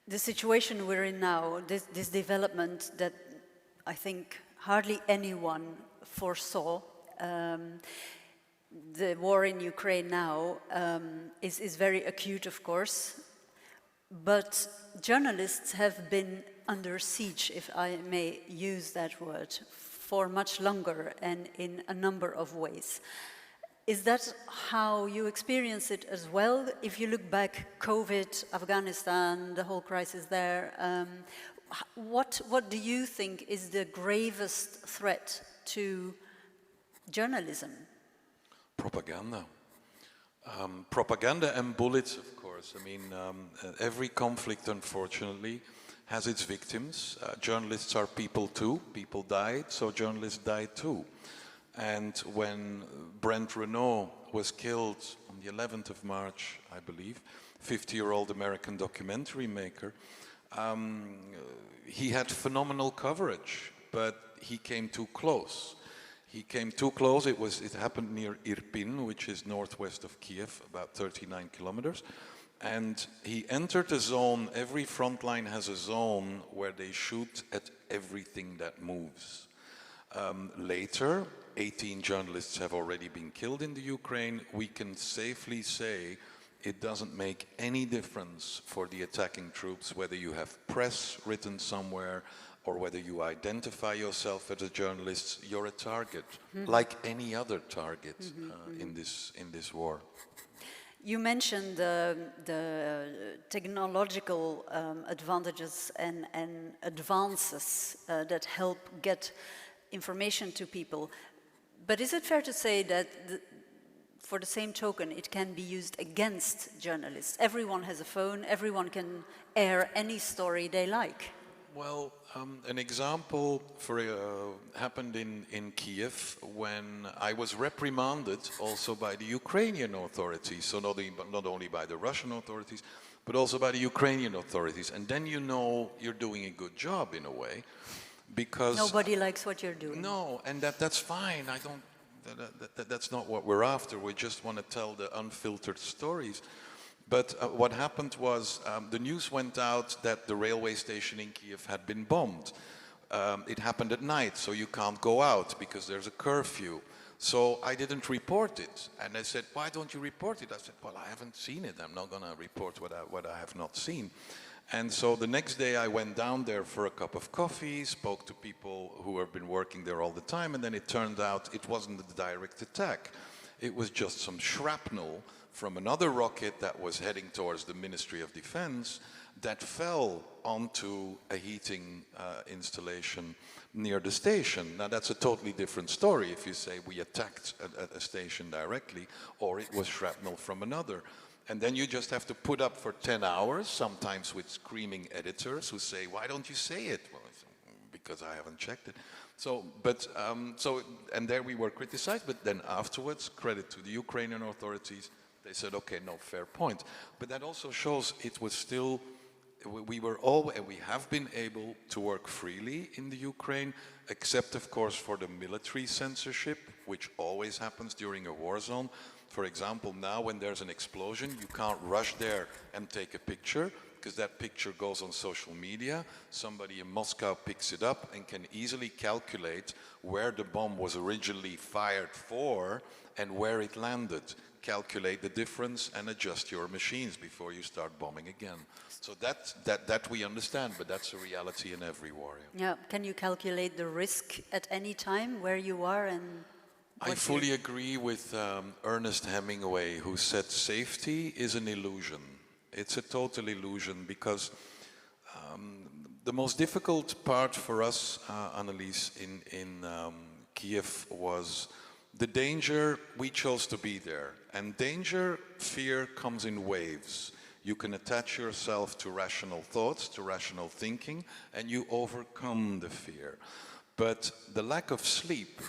The situation we're in now, this development that I think hardly anyone foresaw, the war in Ukraine now is very acute, of course, but journalists have been under siege, if I may use that word, for much longer and in a number of ways. Is that how you experience it as well? If you look back, COVID, Afghanistan, the whole crisis there, what do you think is the gravest threat to journalism? Propaganda. Propaganda and bullets, of course. I mean, every conflict, unfortunately, has its victims. Journalists are people too. People died, so journalists died too. And when Brent Renaud was killed on the 11th of March, I believe, 50-year-old American documentary maker. He had phenomenal coverage, but he came too close. He came too close. It happened near Irpin, which is northwest of Kiev, about 39 kilometers. And he entered a zone. Every front line has a zone where they shoot at everything that moves. Later, 18 journalists have already been killed in the Ukraine. We can safely say it doesn't make any difference for the attacking troops whether you have press written somewhere or whether you identify yourself as a journalist. You're a target, like any other target in this war. You mentioned the technological advantages and advances that help get information to people. But is it fair to say that for the same token, it can be used against journalists? Everyone has a phone, everyone can air any story they like. Well, an example happened in Kiev when I was reprimanded also by the Ukrainian authorities, so not only by the Russian authorities, but also by the Ukrainian authorities. And then you know you're doing a good job in a way, because... Nobody likes what you're doing. No, and that's fine. That's not what we're after. We just want to tell the unfiltered stories. But what happened was the news went out that the railway station in Kiev had been bombed. It happened at night, so you can't go out because there's a curfew. So I didn't report it. And they said, why don't you report it? I said, well, I haven't seen it. I'm not going to report what I have not seen. And so the next day I went down there for a cup of coffee, spoke to people who have been working there all the time, and then it turned out it wasn't a direct attack. It was just some shrapnel from another rocket that was heading towards the Ministry of Defense that fell onto a heating installation near the station. Now that's a totally different story if you say we attacked a station directly, or it was shrapnel from another. And then you just have to put up for 10 hours, sometimes with screaming editors who say, why don't you say it? Well, because I haven't checked it. And there we were criticized, but then afterwards, credit to the Ukrainian authorities, they said, okay, no, fair point. But that also shows it was still, we have been able to work freely in the Ukraine, except of course for the military censorship, which always happens during a war zone. For example, now when there's an explosion, you can't rush there and take a picture, because that picture goes on social media. Somebody in Moscow picks it up and can easily calculate where the bomb was originally fired for and where it landed. Calculate the difference and adjust your machines before you start bombing again. So that we understand, but that's a reality in every war. Yeah, can you calculate the risk at any time where you are and... I fully agree with Ernest Hemingway, who said safety is an illusion. It's a total illusion, because the most difficult part for us, Annelies, in Kiev was the danger. We chose to be there. And danger, fear comes in waves. You can attach yourself to rational thoughts, to rational thinking, and you overcome the fear. But the lack of sleep,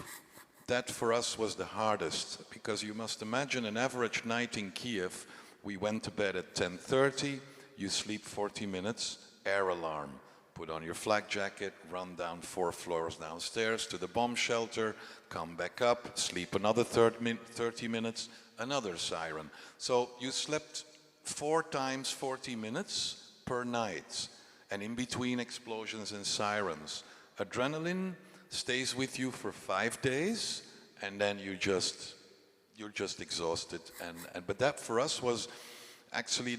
that for us was the hardest, because you must imagine an average night in Kiev. We went to bed at 10:30, you sleep 40 minutes, air alarm. Put on your flak jacket, run down 4 floors downstairs to the bomb shelter, come back up, sleep another 30 minutes, another siren. So you slept 4 times 40 minutes per night, and in between explosions and sirens. Adrenaline stays with you for 5 days, and then you're just exhausted. But that for us was actually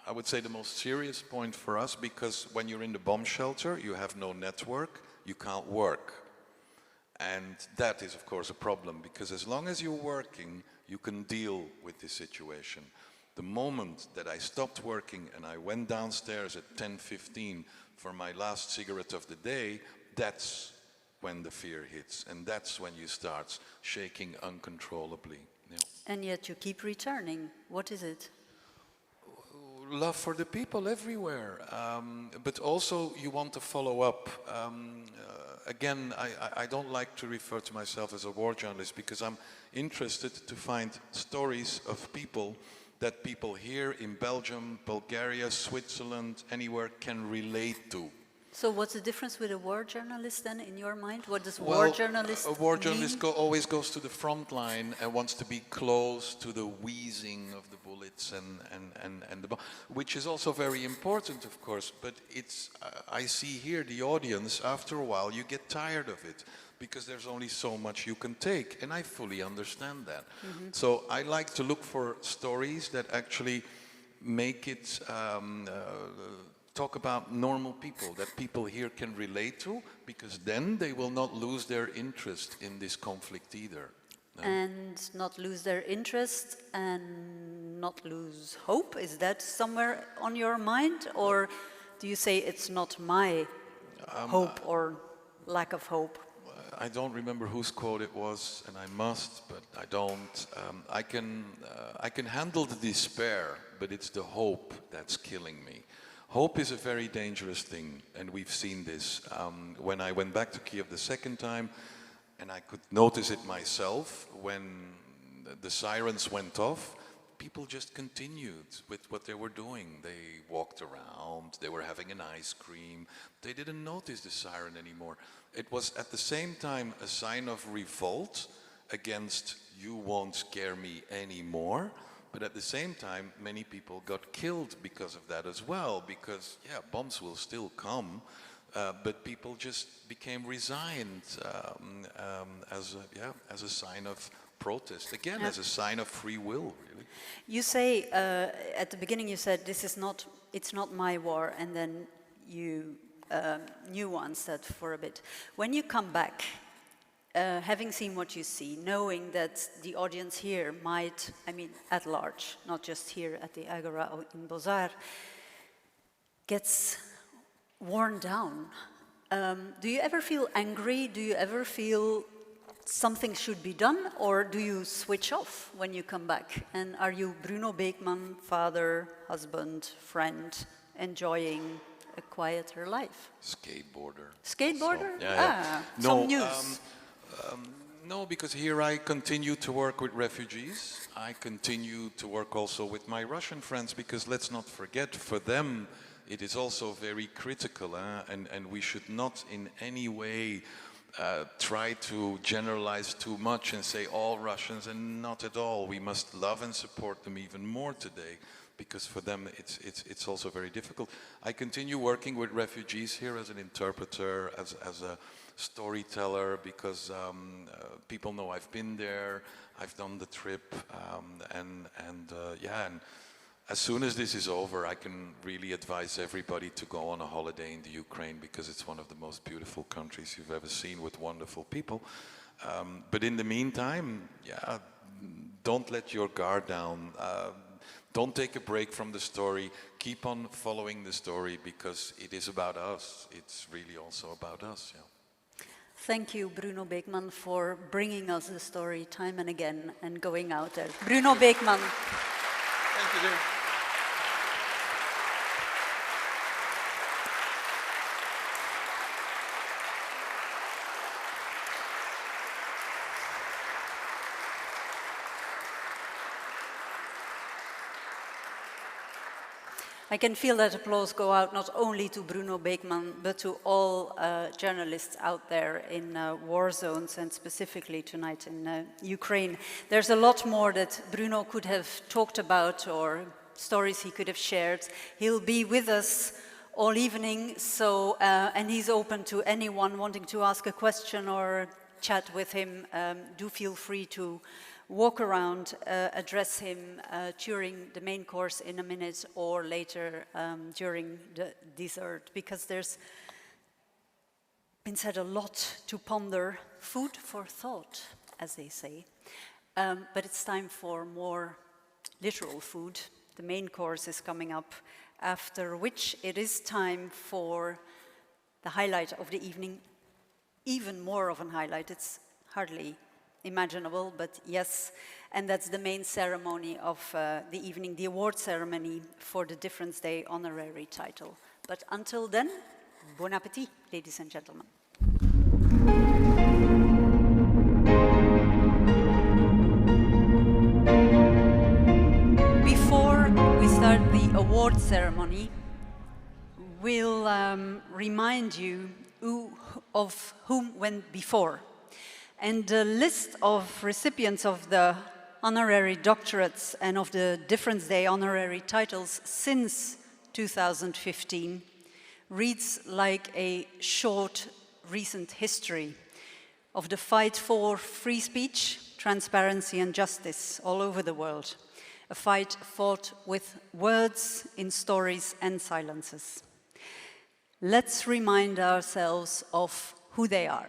I would say the most serious point for us, because when you're in the bomb shelter, you have no network, you can't work. And that is of course a problem, because as long as you're working, you can deal with this situation. The moment that I stopped working and I went downstairs at 10:15 for my last cigarette of the day, that's when the fear hits, and that's when you start shaking uncontrollably. Yeah. And yet you keep returning. What is it? Love for the people everywhere, but also you want to follow up. Again, I don't like to refer to myself as a war journalist, because I'm interested to find stories of people that people here in Belgium, Bulgaria, Switzerland, anywhere can relate to. So what's the difference with a war journalist then in your mind? What does war journalist a war mean? journalist always goes to the front line and wants to be close to the wheezing of the bullets and the which is also very important, of course, but it's I see here the audience, after a while you get tired of it because there's only so much you can take, and I fully understand that. So I like to look for stories that actually make it talk about normal people, that people here can relate to, because then they will not lose their interest in this conflict either. No? And not lose their interest and not lose hope? Is that somewhere on your mind? Or do you say it's not my hope or lack of hope? I don't remember whose quote it was, and I must, but I don't. I can handle the despair, but it's the hope that's killing me. Hope is a very dangerous thing, and we've seen this. When I went back to Kiev the second time, and I could notice it myself, when the sirens went off, people just continued with what they were doing. They walked around, they were having an ice cream, they didn't notice the siren anymore. It was at the same time a sign of revolt against "you won't scare me anymore," but at the same time, many people got killed because of that as well, because, yeah, bombs will still come, but people just became resigned as a sign of protest, again, as a sign of free will, really. You say, at the beginning you said, it's not my war, and then you nuanced that for a bit. When you come back, having seen what you see, knowing that the audience here might, I mean, at large, not just here at the Agora in Beaux-Arts, gets worn down. Do you ever feel angry? Do you ever feel something should be done? Or do you switch off when you come back? And are you Bruno Beekman, father, husband, friend, enjoying a quieter life? Skateboarder. Skateboarder? So, yeah. Some news. No, because here I continue to work with refugees. I continue to work also with my Russian friends, because let's not forget, for them it is also very critical, and we should not in any way try to generalize too much and say all Russians, and not at all. We must love and support them even more today, because for them it's also very difficult. I continue working with refugees here as an interpreter, as a storyteller, because people know I've been there, I've done the trip, and as soon as this is over, I can really advise everybody to go on a holiday in the Ukraine, because it's one of the most beautiful countries you've ever seen, with wonderful people. But in the meantime, don't let your guard down. Don't take a break from the story. Keep on following the story, because it is about us. It's really also about us. Yeah. Thank you, Bruno Beekman, for bringing us the story time and again and going out there. Bruno Beekman. Thank you, dear. I can feel that applause go out not only to Bruno Beekman, but to all journalists out there in war zones, and specifically tonight in Ukraine. There's a lot more that Bruno could have talked about, or stories he could have shared. He'll be with us all evening, so and he's open to anyone wanting to ask a question or chat with him. Do feel free to walk around, address him during the main course in a minute, or later during the dessert, because there's been said a lot to ponder, food for thought, as they say. But it's time for more literal food. The main course is coming up, after which it is time for the highlight of the evening. Even more of a highlight, it's hardly imaginable, but yes, and that's the main ceremony of the evening, the award ceremony for the Difference Day honorary title. But until then, bon appétit, ladies and gentlemen. Before award ceremony will remind you of whom went before. And the list of recipients of the honorary doctorates and of the Difference Day honorary titles since 2015 reads like a short recent history of the fight for free speech, transparency and justice all over the world. A fight fought with words, in stories and silences. Let's remind ourselves of who they are.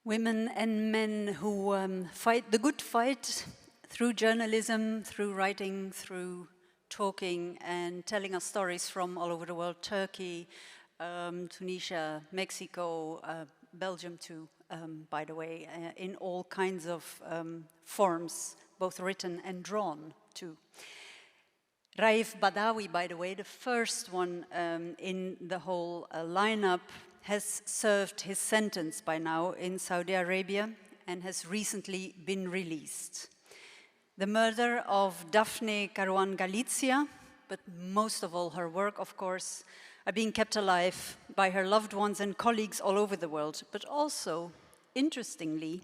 Women and men who fight the good fight through journalism, through writing, through talking and telling us stories from all over the world, Turkey, Tunisia, Mexico, Belgium too, by the way, in all kinds of forms, both written and drawn too. Raif Badawi, by the way, the first one in the whole lineup, has served his sentence by now in Saudi Arabia and has recently been released. The murder of Daphne Caruana Galizia, but most of all her work, of course, are being kept alive by her loved ones and colleagues all over the world, but also, interestingly,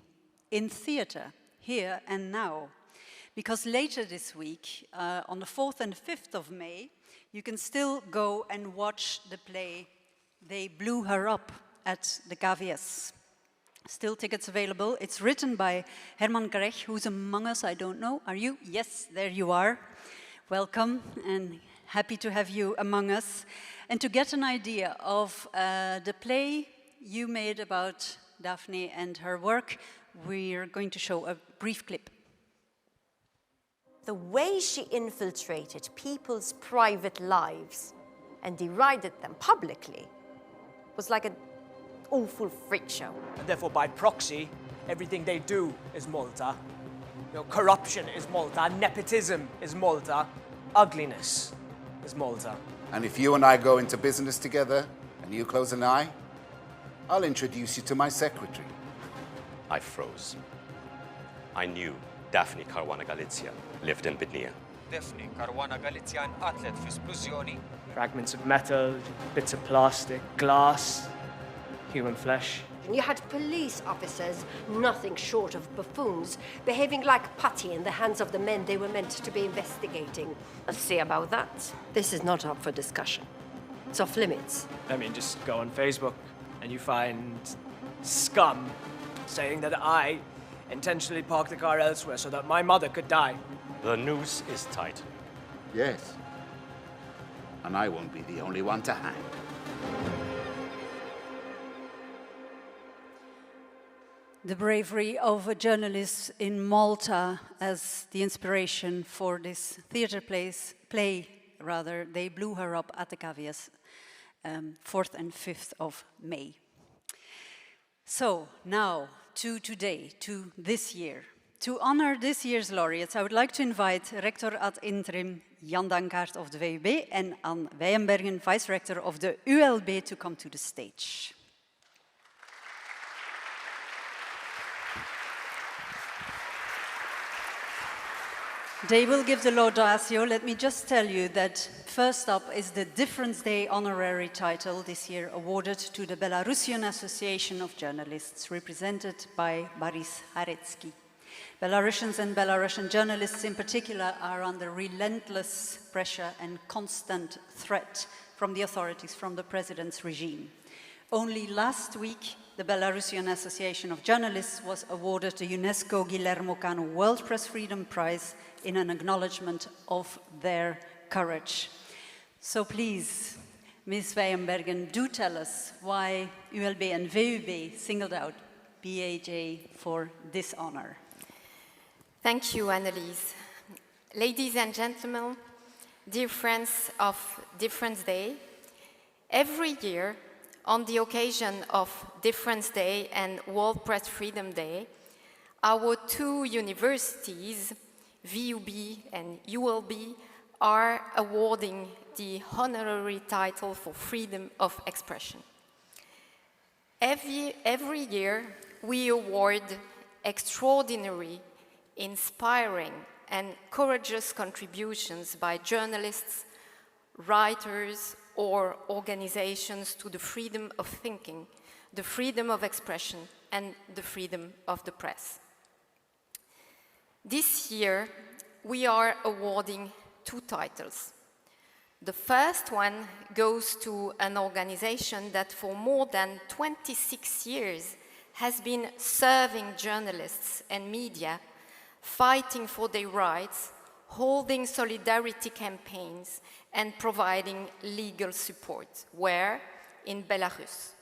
in theatre, here and now. Because later this week, on the 4th and 5th of May, you can still go and watch the play They Blew Her Up at the KVS. Still tickets available. It's written by Herman Grech, who's among us, I don't know. Are you? Yes, there you are. Welcome and happy to have you among us. And to get an idea of the play you made about Daphne and her work, we're going to show a brief clip. The way she infiltrated people's private lives and derided them publicly was like an awful freak show. And therefore, by proxy, everything they do is Malta. You know, corruption is Malta, nepotism is Malta, ugliness is Malta. And if you and I go into business together and you close an eye, I'll introduce you to my secretary. I froze. I knew Daphne Caruana Galizia lived in Bidnia. Daphne Caruana Galizia inqatlet fi splużjoni. Fragments of metal, bits of plastic, glass, human flesh. And you had police officers, nothing short of buffoons, behaving like putty in the hands of the men they were meant to be investigating. Let's see about that. This is not up for discussion. It's off limits. I mean, just go on Facebook and you find scum saying that I intentionally parked the car elsewhere so that my mother could die. The noose is tight. Yes. And I won't be the only one to hang. The bravery of a journalist in Malta as the inspiration for this theatre play, They Blew Her Up at the KVS, 4th and 5th of May. So now to today, to this year. To honor this year's laureates, I would like to invite Rector ad interim Jan Dankaert of the VUB and Anne Weijenbergen, Vice Rector of the ULB, to come to the stage. They will give the laudatio. Let me just tell you that first up is the Difference Day honorary title this year awarded to the Belarusian Association of Journalists, represented by Barys Heretski. Belarusians and Belarusian journalists in particular are under relentless pressure and constant threat from the authorities, from the president's regime. Only last week, the Belarusian Association of Journalists was awarded the UNESCO Guillermo Cano World Press Freedom Prize in an acknowledgement of their courage. So please, Ms. Weyenbergen, do tell us why ULB and VUB singled out BAJ for this honor. Thank you, Annelies. Ladies and gentlemen, dear friends of Difference Day, every year, on the occasion of Difference Day and World Press Freedom Day, our two universities, VUB and ULB, are awarding the honorary title for freedom of expression. Every year, we award extraordinary, inspiring, and courageous contributions by journalists, writers, or organizations to the freedom of thinking, the freedom of expression, and the freedom of the press. This year, we are awarding two titles. The first one goes to an organization that for more than 26 years has been serving journalists and media, fighting for their rights, holding solidarity campaigns, and providing legal support. Where? In Belarus.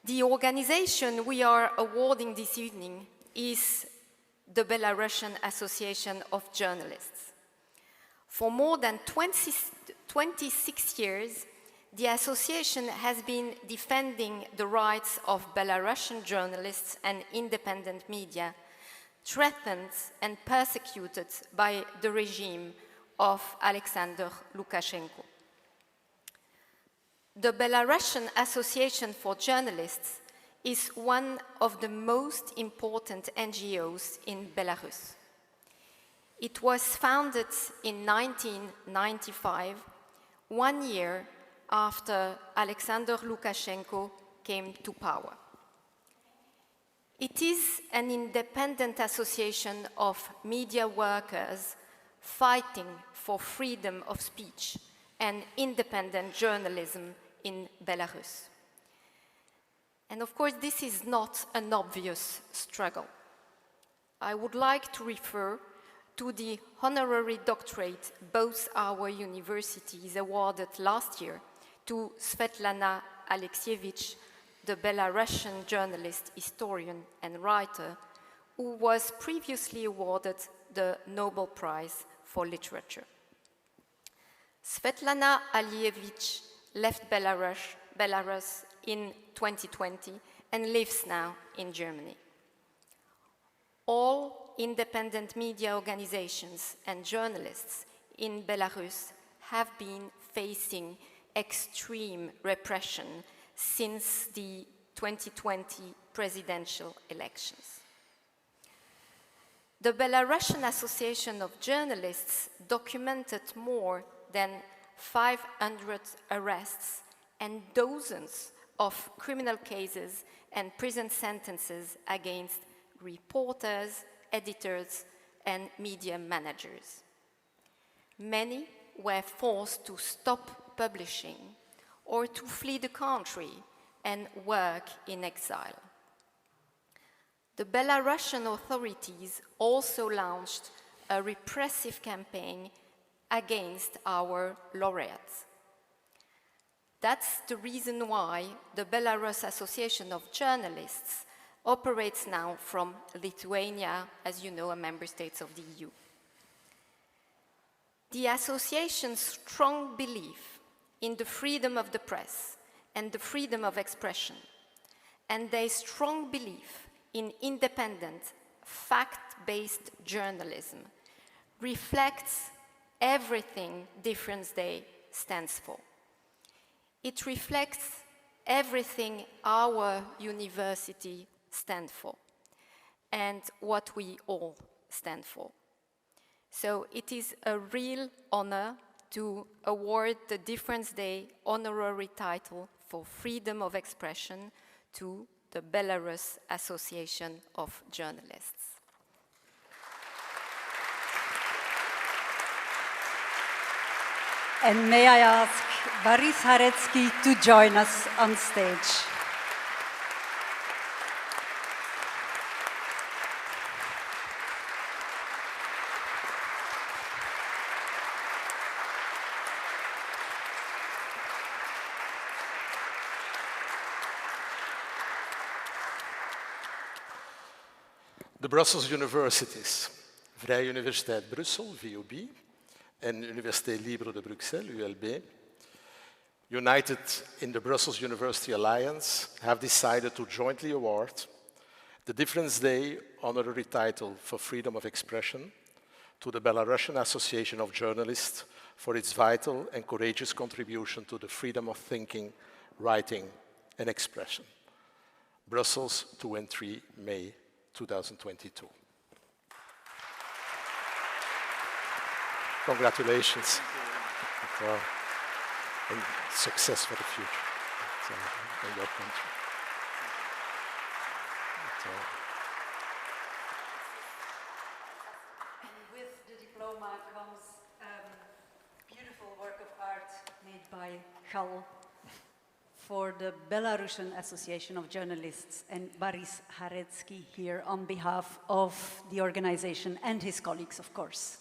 The organization we are awarding this evening is the Belarusian Association of Journalists. For more than 26 years, the association has been defending the rights of Belarusian journalists and independent media, threatened and persecuted by the regime of Alexander Lukashenko. The Belarusian Association for Journalists is one of the most important NGOs in Belarus. It was founded in 1995, 1 year after Alexander Lukashenko came to power. It is an independent association of media workers fighting for freedom of speech and independent journalism in Belarus. And of course, this is not an obvious struggle. I would like to refer to the honorary doctorate both our universities awarded last year to Svetlana Alexievich, the Belarusian journalist, historian, and writer, who was previously awarded the Nobel Prize for Literature. Svetlana Alexievich left Belarus in 2020 and lives now in Germany. All independent media organizations and journalists in Belarus have been facing extreme repression since the 2020 presidential elections. The Belarusian Association of Journalists documented more than 500 arrests and dozens of criminal cases and prison sentences against reporters, editors, and media managers. Many were forced to stop publishing or to flee the country and work in exile. The Belarusian authorities also launched a repressive campaign against our laureates. That's the reason why the Belarus Association of Journalists operates now from Lithuania, as you know, a member state of the EU. The association's strong belief in the freedom of the press and the freedom of expression, and their strong belief in independent, fact-based journalism reflects everything Difference Day stands for. It reflects everything our university stands for and what we all stand for. So it is a real honor to award the Difference Day honorary title for freedom of expression to the Belarus Association of Journalists. And may I ask Barys Heretski to join us on stage. De Brussels Universities, Vrije Universiteit Brussel, VUB, en Université Libre de Bruxelles, ULB, united in the Brussels University Alliance, have decided to jointly award the Difference Day honorary title for freedom of expression to the Belarusian Association of Journalists for its vital and courageous contribution to the freedom of thinking, writing, and expression. Brussels, 2 and 3 May 2022. Congratulations and success for the future in your country. And with the diploma comes beautiful work of art made by Gala for the Belarusian Association of Journalists, and Barys Heretski here on behalf of the organization and his colleagues, of course.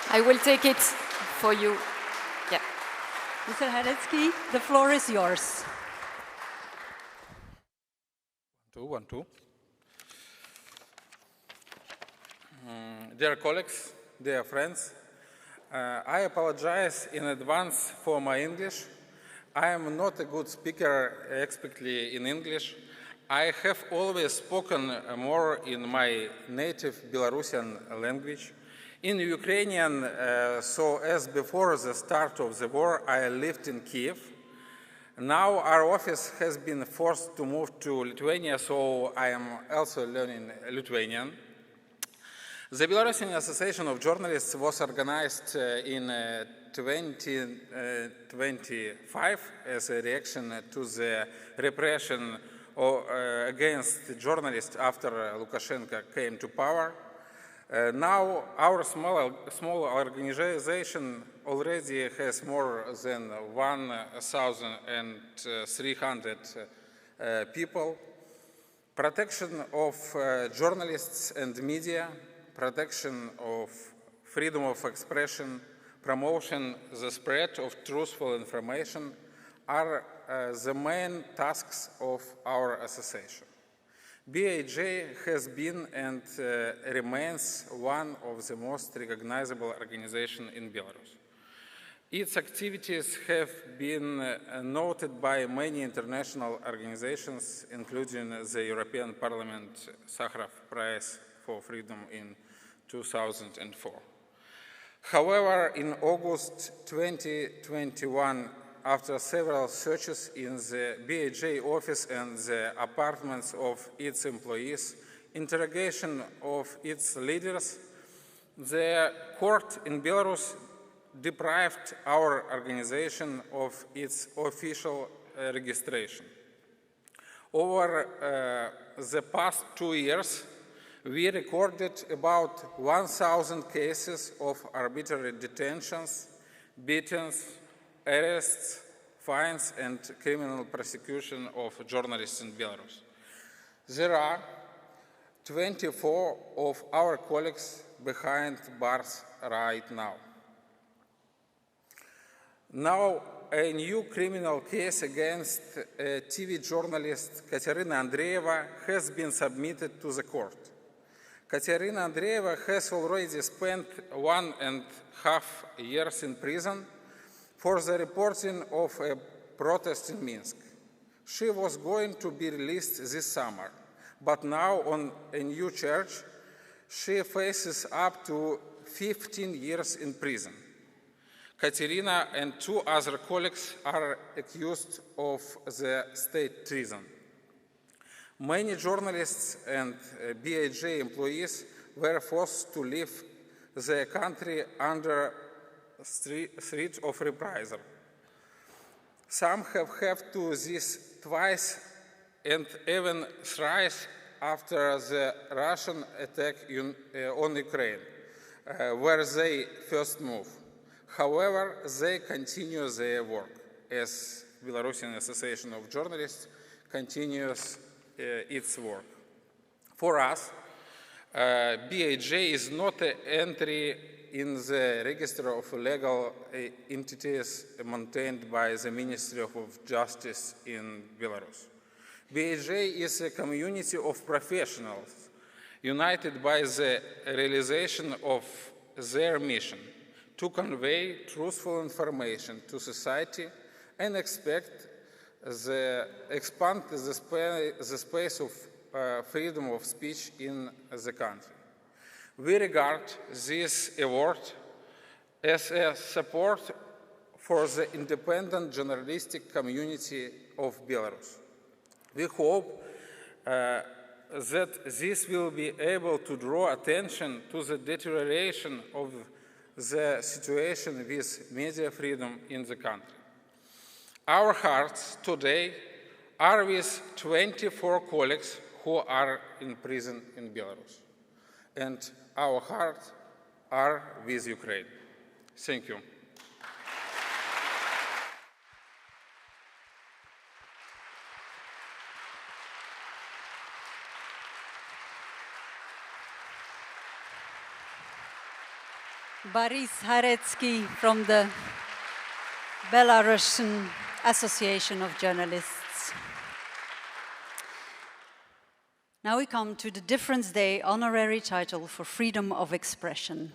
I will take it for you. Yeah. Mr. Heretski, the floor is yours. 1, 2. Dear colleagues, dear friends, I apologize in advance for my English. I am not a good speaker expertly in English. I have always spoken more in my native Belarusian language. In Ukrainian, so as before the start of the war, I lived in Kiev. Now our office has been forced to move to Lithuania, so I am also learning Lithuanian. The Belarusian Association of Journalists was organized in 2025 as a reaction to the repression against journalists after Lukashenko came to power. Now our small organization already has more than 1,300 people. Protection of journalists and media, protection of freedom of expression, promotion the spread of truthful information are the main tasks of our association. BAJ has been and remains one of the most recognizable organizations in Belarus. Its activities have been noted by many international organizations, including the European Parliament Sakharov Prize for Freedom in 2004. However, in August 2021, after several searches in the BAJ office and the apartments of its employees, interrogation of its leaders, the court in Belarus deprived our organization of its official registration. Over the past 2 years, we recorded about 1,000 cases of arbitrary detentions, beatings, arrests, fines, and criminal prosecution of journalists in Belarus. There are 24 of our colleagues behind bars right now. Now, a new criminal case against TV journalist Katerina Andreeva has been submitted to the court. Katerina Andreeva has already spent 1.5 years in prison for the reporting of a protest in Minsk. She was going to be released this summer, but now on a new charge, she faces up to 15 years in prison. Katerina and 2 other colleagues are accused of the state treason. Many journalists and BIJ employees were forced to leave their country under threat of reprisal. Some have had to this twice and even thrice after the Russian attack on Ukraine, where they first moved. However, they continue their work, as Belarusian Association of Journalists continues its work. For us, BIJ is not an entry in the register of legal entities maintained by the Ministry of Justice in Belarus. BIJ is a community of professionals united by the realization of their mission to convey truthful information to society and expand the space of freedom of speech in the country. We regard this award as a support for the independent journalistic community of Belarus. We hope that this will be able to draw attention to the deterioration of the situation with media freedom in the country. Our hearts today are with 24 colleagues who are in prison in Belarus, and our hearts are with Ukraine. Thank you. Barys Heretski from the Belarusian Association of Journalists. Now we come to the Difference Day honorary title for freedom of expression.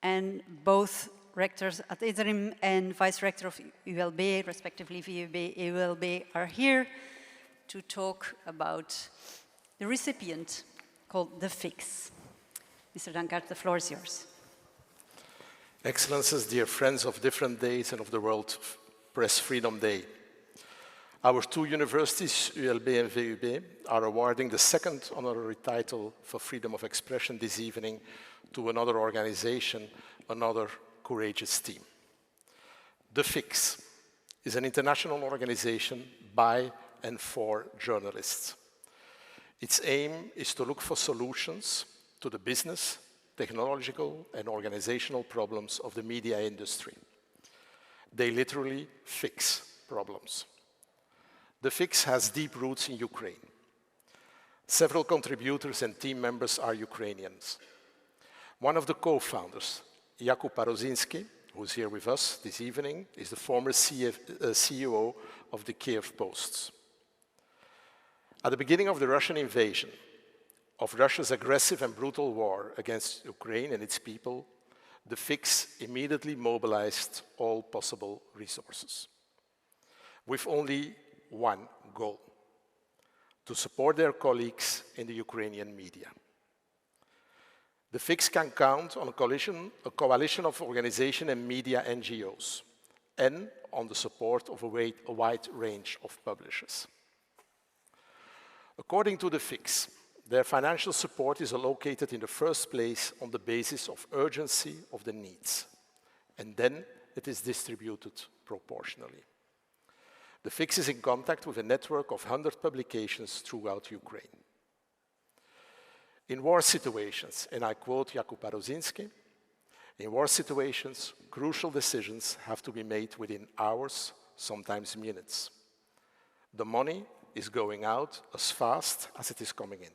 And both rectors ad interim and vice rector of ULB, respectively VUB, ULB, are here to talk about the recipient called The Fix. Mr. Dankert, the floor is yours. Excellencies, dear friends of different days and of the World Press Freedom Day. Our two universities, ULB and VUB, are awarding the second honorary title for freedom of expression this evening to another organization, another courageous team. The Fix is an international organization by and for journalists. Its aim is to look for solutions to the business, technological and organizational problems of the media industry. They literally fix problems. The Fix has deep roots in Ukraine. Several contributors and team members are Ukrainians. One of the co-founders, Jakub Parusinski, who's here with us this evening, is the former CEO of the Kiev Posts. At the beginning of the Russian invasion, of Russia's aggressive and brutal war against Ukraine and its people, the Fix immediately mobilized all possible resources, with only one goal: to support their colleagues in the Ukrainian media. The Fix can count on a coalition of organizations and media NGOs, and on the support of a wide range of publishers. According to the Fix, their financial support is allocated in the first place on the basis of urgency of the needs, and then it is distributed proportionally. The Fix is in contact with a network of 100 publications throughout Ukraine. In war situations, and I quote Jakub Parusinski, in war situations, crucial decisions have to be made within hours, sometimes minutes. The money is going out as fast as it is coming in.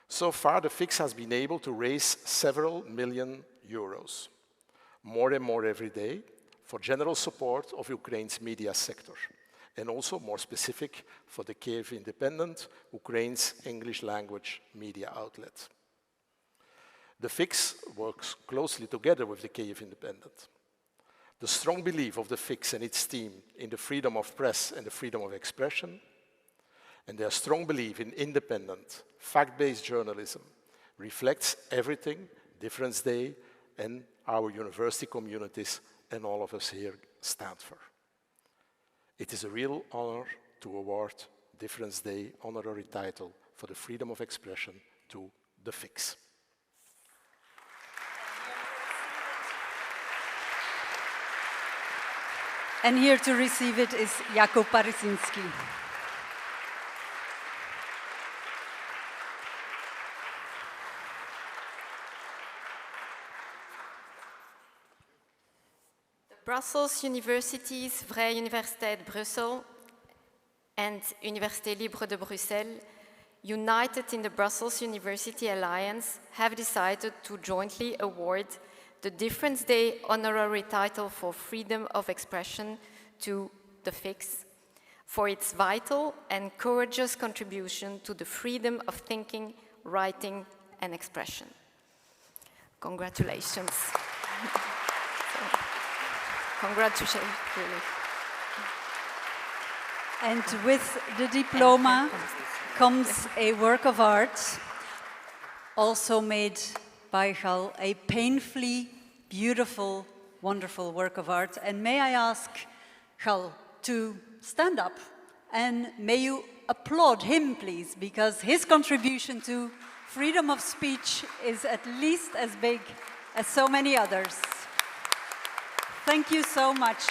So far, the Fix has been able to raise several million euros, more and more every day, for general support of Ukraine's media sector, and also more specific for the Kiev Independent, Ukraine's English language media outlet. The Fix works closely together with the Kiev Independent. The strong belief of the Fix and its team in the freedom of press and the freedom of expression, and their strong belief in independent, fact-based journalism reflects everything Difference Day and our university communities and all of us here stand for. It is a real honor to award Difference Day honorary title for the freedom of expression to the Fix. And here to receive it is Jakub Parusinski. Brussels University's Vrije Universiteit Brussel and Université Libre de Bruxelles, united in the Brussels University Alliance, have decided to jointly award the Difference Day honorary title for freedom of expression to the Fix for its vital and courageous contribution to the freedom of thinking, writing, and expression. Congratulations. Congratulations, really. And with the diploma comes a work of art, also made by Gal, a painfully beautiful, wonderful work of art. And may I ask Gal to stand up, and may you applaud him, please, because his contribution to freedom of speech is at least as big as so many others. Thank you so much.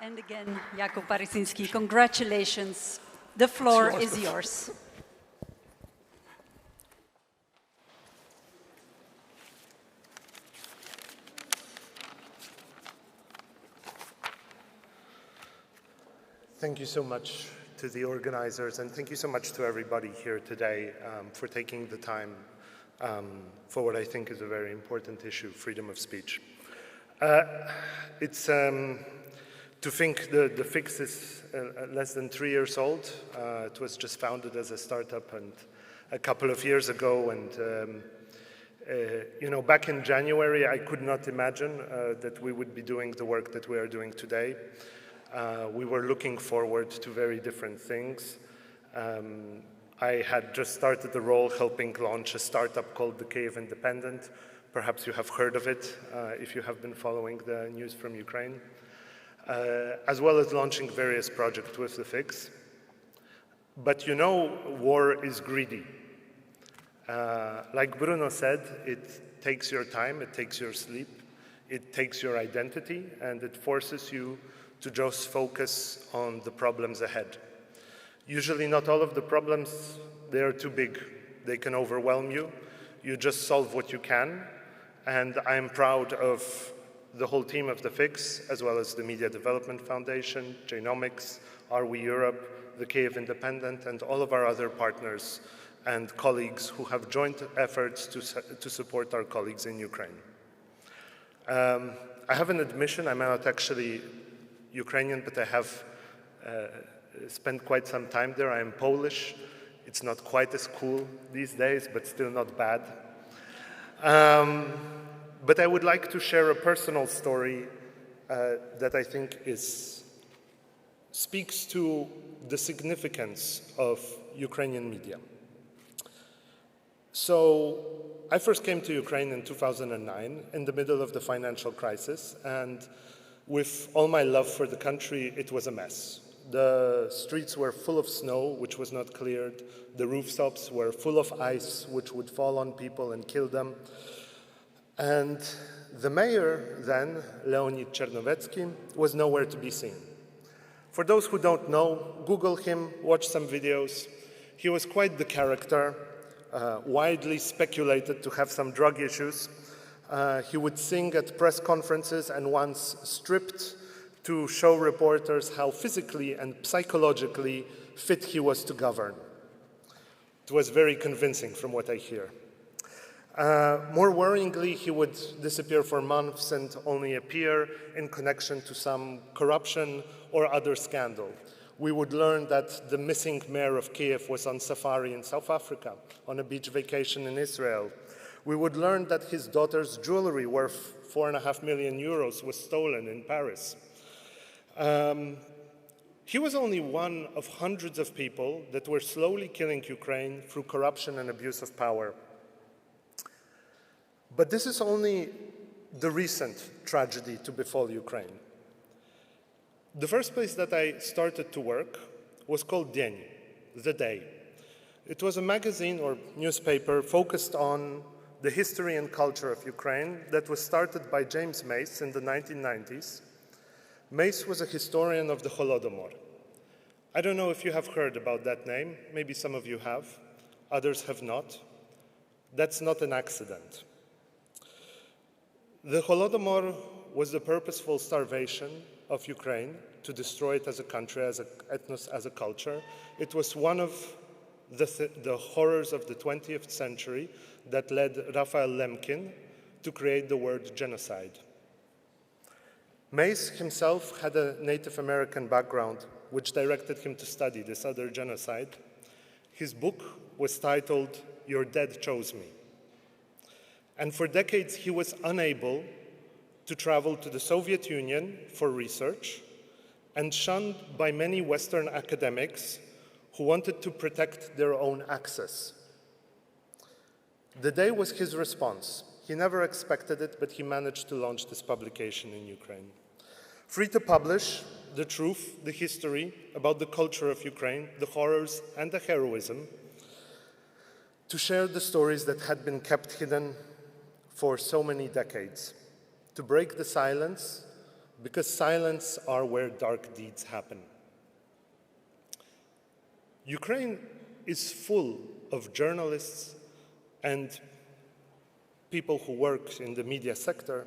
And again, Jakub Parusinski, congratulations. The floor is yours. Thank you so much to the organizers, and thank you so much to everybody here today for taking the time for what I think is a very important issue, freedom of speech. It's to think the Fix is less than 3 years old. It was just founded as a startup and a couple of years ago, and you know, back in January, I could not imagine that we would be doing the work that we are doing today. We were looking forward to very different things. I had just started the role helping launch a startup called the Kyiv Independent. Perhaps you have heard of it if you have been following the news from Ukraine, as well as launching various projects with the Fix. But you know, war is greedy. Like Bruno said, it takes your time, it takes your sleep, it takes your identity, and it forces you to just focus on the problems ahead. Usually not all of the problems, they are too big. They can overwhelm you. You just solve what you can. And I'm proud of the whole team of the Fix, as well as the Media Development Foundation, Genomics, Are We Europe, the Kyiv Independent, and all of our other partners and colleagues who have joined efforts to support our colleagues in Ukraine. I have an admission, I'm not actually Ukrainian, but I have spent quite some time there. I am Polish. It's not quite as cool these days, but still not bad. But I would like to share a personal story that I think speaks to the significance of Ukrainian media. So I first came to Ukraine in 2009 in the middle of the financial crisis, and with all my love for the country, it was a mess. The streets were full of snow, which was not cleared. The rooftops were full of ice, which would fall on people and kill them. And the mayor then, Leonid Chernovetsky, was nowhere to be seen. For those who don't know, Google him, watch some videos. He was quite the character, widely speculated to have some drug issues. He would sing at press conferences and once stripped to show reporters how physically and psychologically fit he was to govern. It was very convincing from what I hear. More worryingly, he would disappear for months and only appear in connection to some corruption or other scandal. We would learn that the missing mayor of Kyiv was on safari in South Africa, on a beach vacation in Israel. We would learn that his daughter's jewelry worth 4.5 million euros was stolen in Paris. He was only one of hundreds of people that were slowly killing Ukraine through corruption and abuse of power. But this is only the recent tragedy to befall Ukraine. The first place that I started to work was called Dzień, The Day. It was a magazine or newspaper focused on the history and culture of Ukraine that was started by James Mace in the 1990s. Mace was a historian of the Holodomor. I don't know if you have heard about that name. Maybe some of you have. Others have not. That's not an accident. The Holodomor was the purposeful starvation of Ukraine to destroy it as a country, as an ethnos, as a culture. It was one of the horrors of the 20th century that led Raphael Lemkin to create the word genocide. Mace himself had a Native American background, which directed him to study this other genocide. His book was titled, "Your Dead Chose Me." And for decades, he was unable to travel to the Soviet Union for research and shunned by many Western academics who wanted to protect their own access. The Day was his response. He never expected it, but he managed to launch this publication in Ukraine. Free to publish the truth, the history about the culture of Ukraine, the horrors and the heroism, to share the stories that had been kept hidden for so many decades, to break the silence, because silence are where dark deeds happen. Ukraine is full of journalists and people who work in the media sector.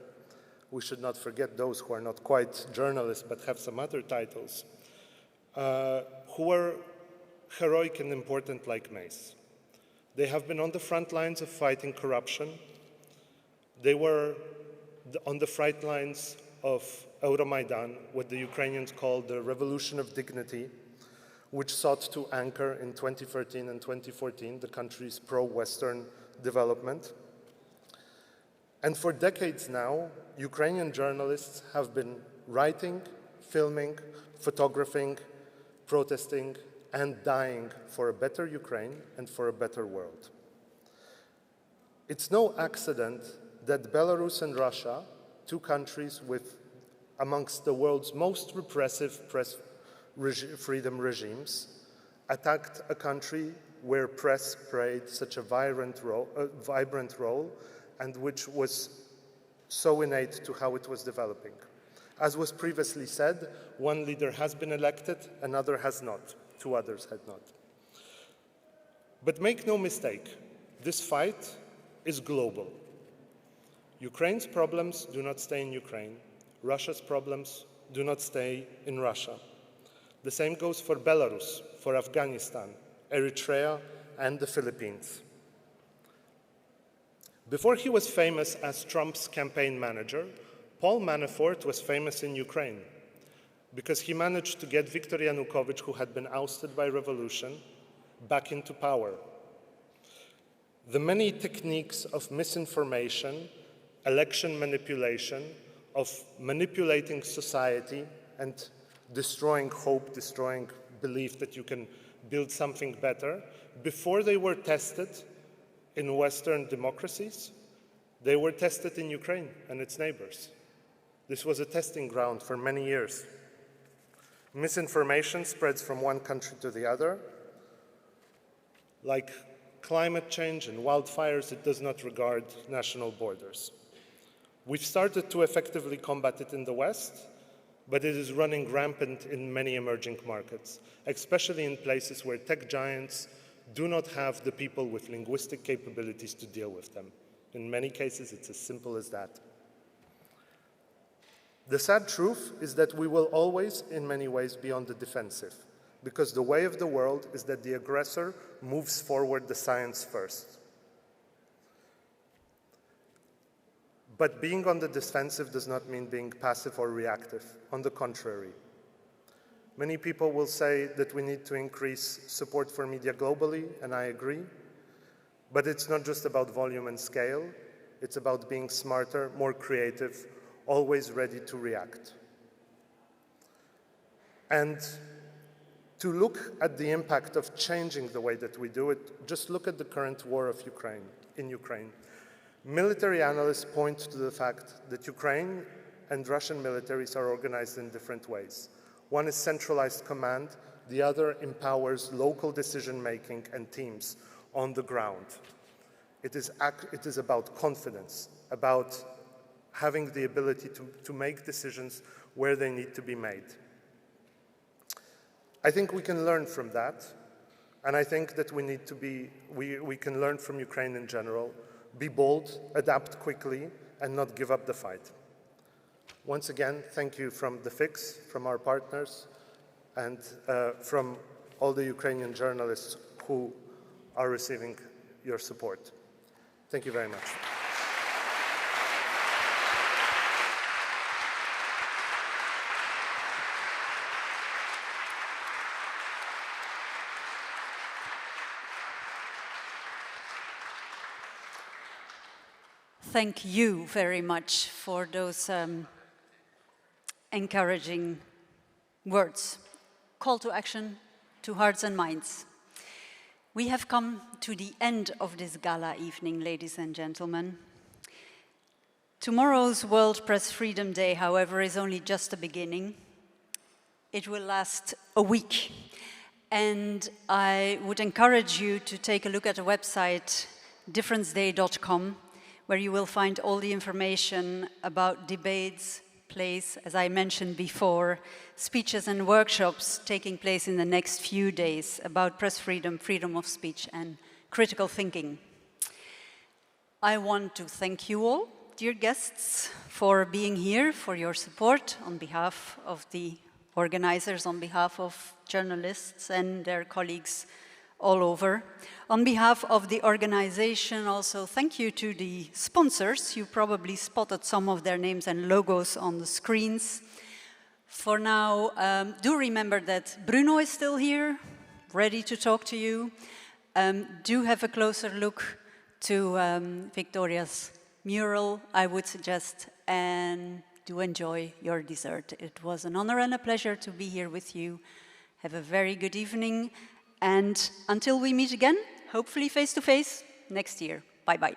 We should not forget those who are not quite journalists but have some other titles, who are heroic and important like Mace. They have been on the front lines of fighting corruption. They were on the front lines of Euromaidan, what the Ukrainians call the Revolution of Dignity, which sought to anchor in 2013 and 2014 the country's pro-Western development. And for decades now, Ukrainian journalists have been writing, filming, photographing, protesting, and dying for a better Ukraine and for a better world. It's no accident that Belarus and Russia, two countries with amongst the world's most repressive press freedom regimes, attacked a country where press played such a vibrant role and which was so innate to how it was developing. As was previously said, one leader has been elected, another has not, two others had not. But make no mistake, this fight is global. Ukraine's problems do not stay in Ukraine. Russia's problems do not stay in Russia. The same goes for Belarus, for Afghanistan, Eritrea, and the Philippines. Before he was famous as Trump's campaign manager, Paul Manafort was famous in Ukraine because he managed to get Viktor Yanukovych, who had been ousted by revolution, back into power. The many techniques of misinformation, election manipulation, of manipulating society and destroying hope, destroying belief that you can build something better, before they were tested in Western democracies, they were tested in Ukraine and its neighbors. This was a testing ground for many years. Misinformation spreads from one country to the other. Like climate change and wildfires, it does not regard national borders. We've started to effectively combat it in the West, but it is running rampant in many emerging markets, especially in places where tech giants do not have the people with linguistic capabilities to deal with them. In many cases, it's as simple as that. The sad truth is that we will always, in many ways, be on the defensive, because the way of the world is that the aggressor moves forward the science first. But being on the defensive does not mean being passive or reactive. On the contrary. Many people will say that we need to increase support for media globally, and I agree. But it's not just about volume and scale. It's about being smarter, more creative, always ready to react. And to look at the impact of changing the way that we do it, just look at the current war in Ukraine. Military analysts point to the fact that Ukraine and Russian militaries are organized in different ways. One is centralized command, the other empowers local decision-making and teams on the ground. It is about confidence, about having the ability to make decisions where they need to be made. I think we can learn from that, and I think that we can learn from Ukraine in general, be bold, adapt quickly, and not give up the fight. Once again, thank you from The Fix, from our partners, and from all the Ukrainian journalists who are receiving your support. Thank you very much. Thank you very much for those encouraging words. Call to action to hearts and minds. We have come to the end of this gala evening, ladies and gentlemen. Tomorrow's World Press Freedom Day, however, is only just the beginning. It will last a week. And I would encourage you to take a look at the website differenceday.com, where you will find all the information about debates, place, as I mentioned before, speeches and workshops taking place in the next few days about press freedom, freedom of speech, and critical thinking. I want to thank you all, dear guests, for being here, for your support on behalf of the organizers, on behalf of journalists and their colleagues all over. On behalf of the organization, also thank you to the sponsors. You probably spotted some of their names and logos on the screens. For now, do remember that Bruno is still here, ready to talk to you. Do have a closer look to Victoria's mural, I would suggest, and do enjoy your dessert. It was an honor and a pleasure to be here with you. Have a very good evening. And until we meet again, hopefully face-to-face next year. Bye-bye.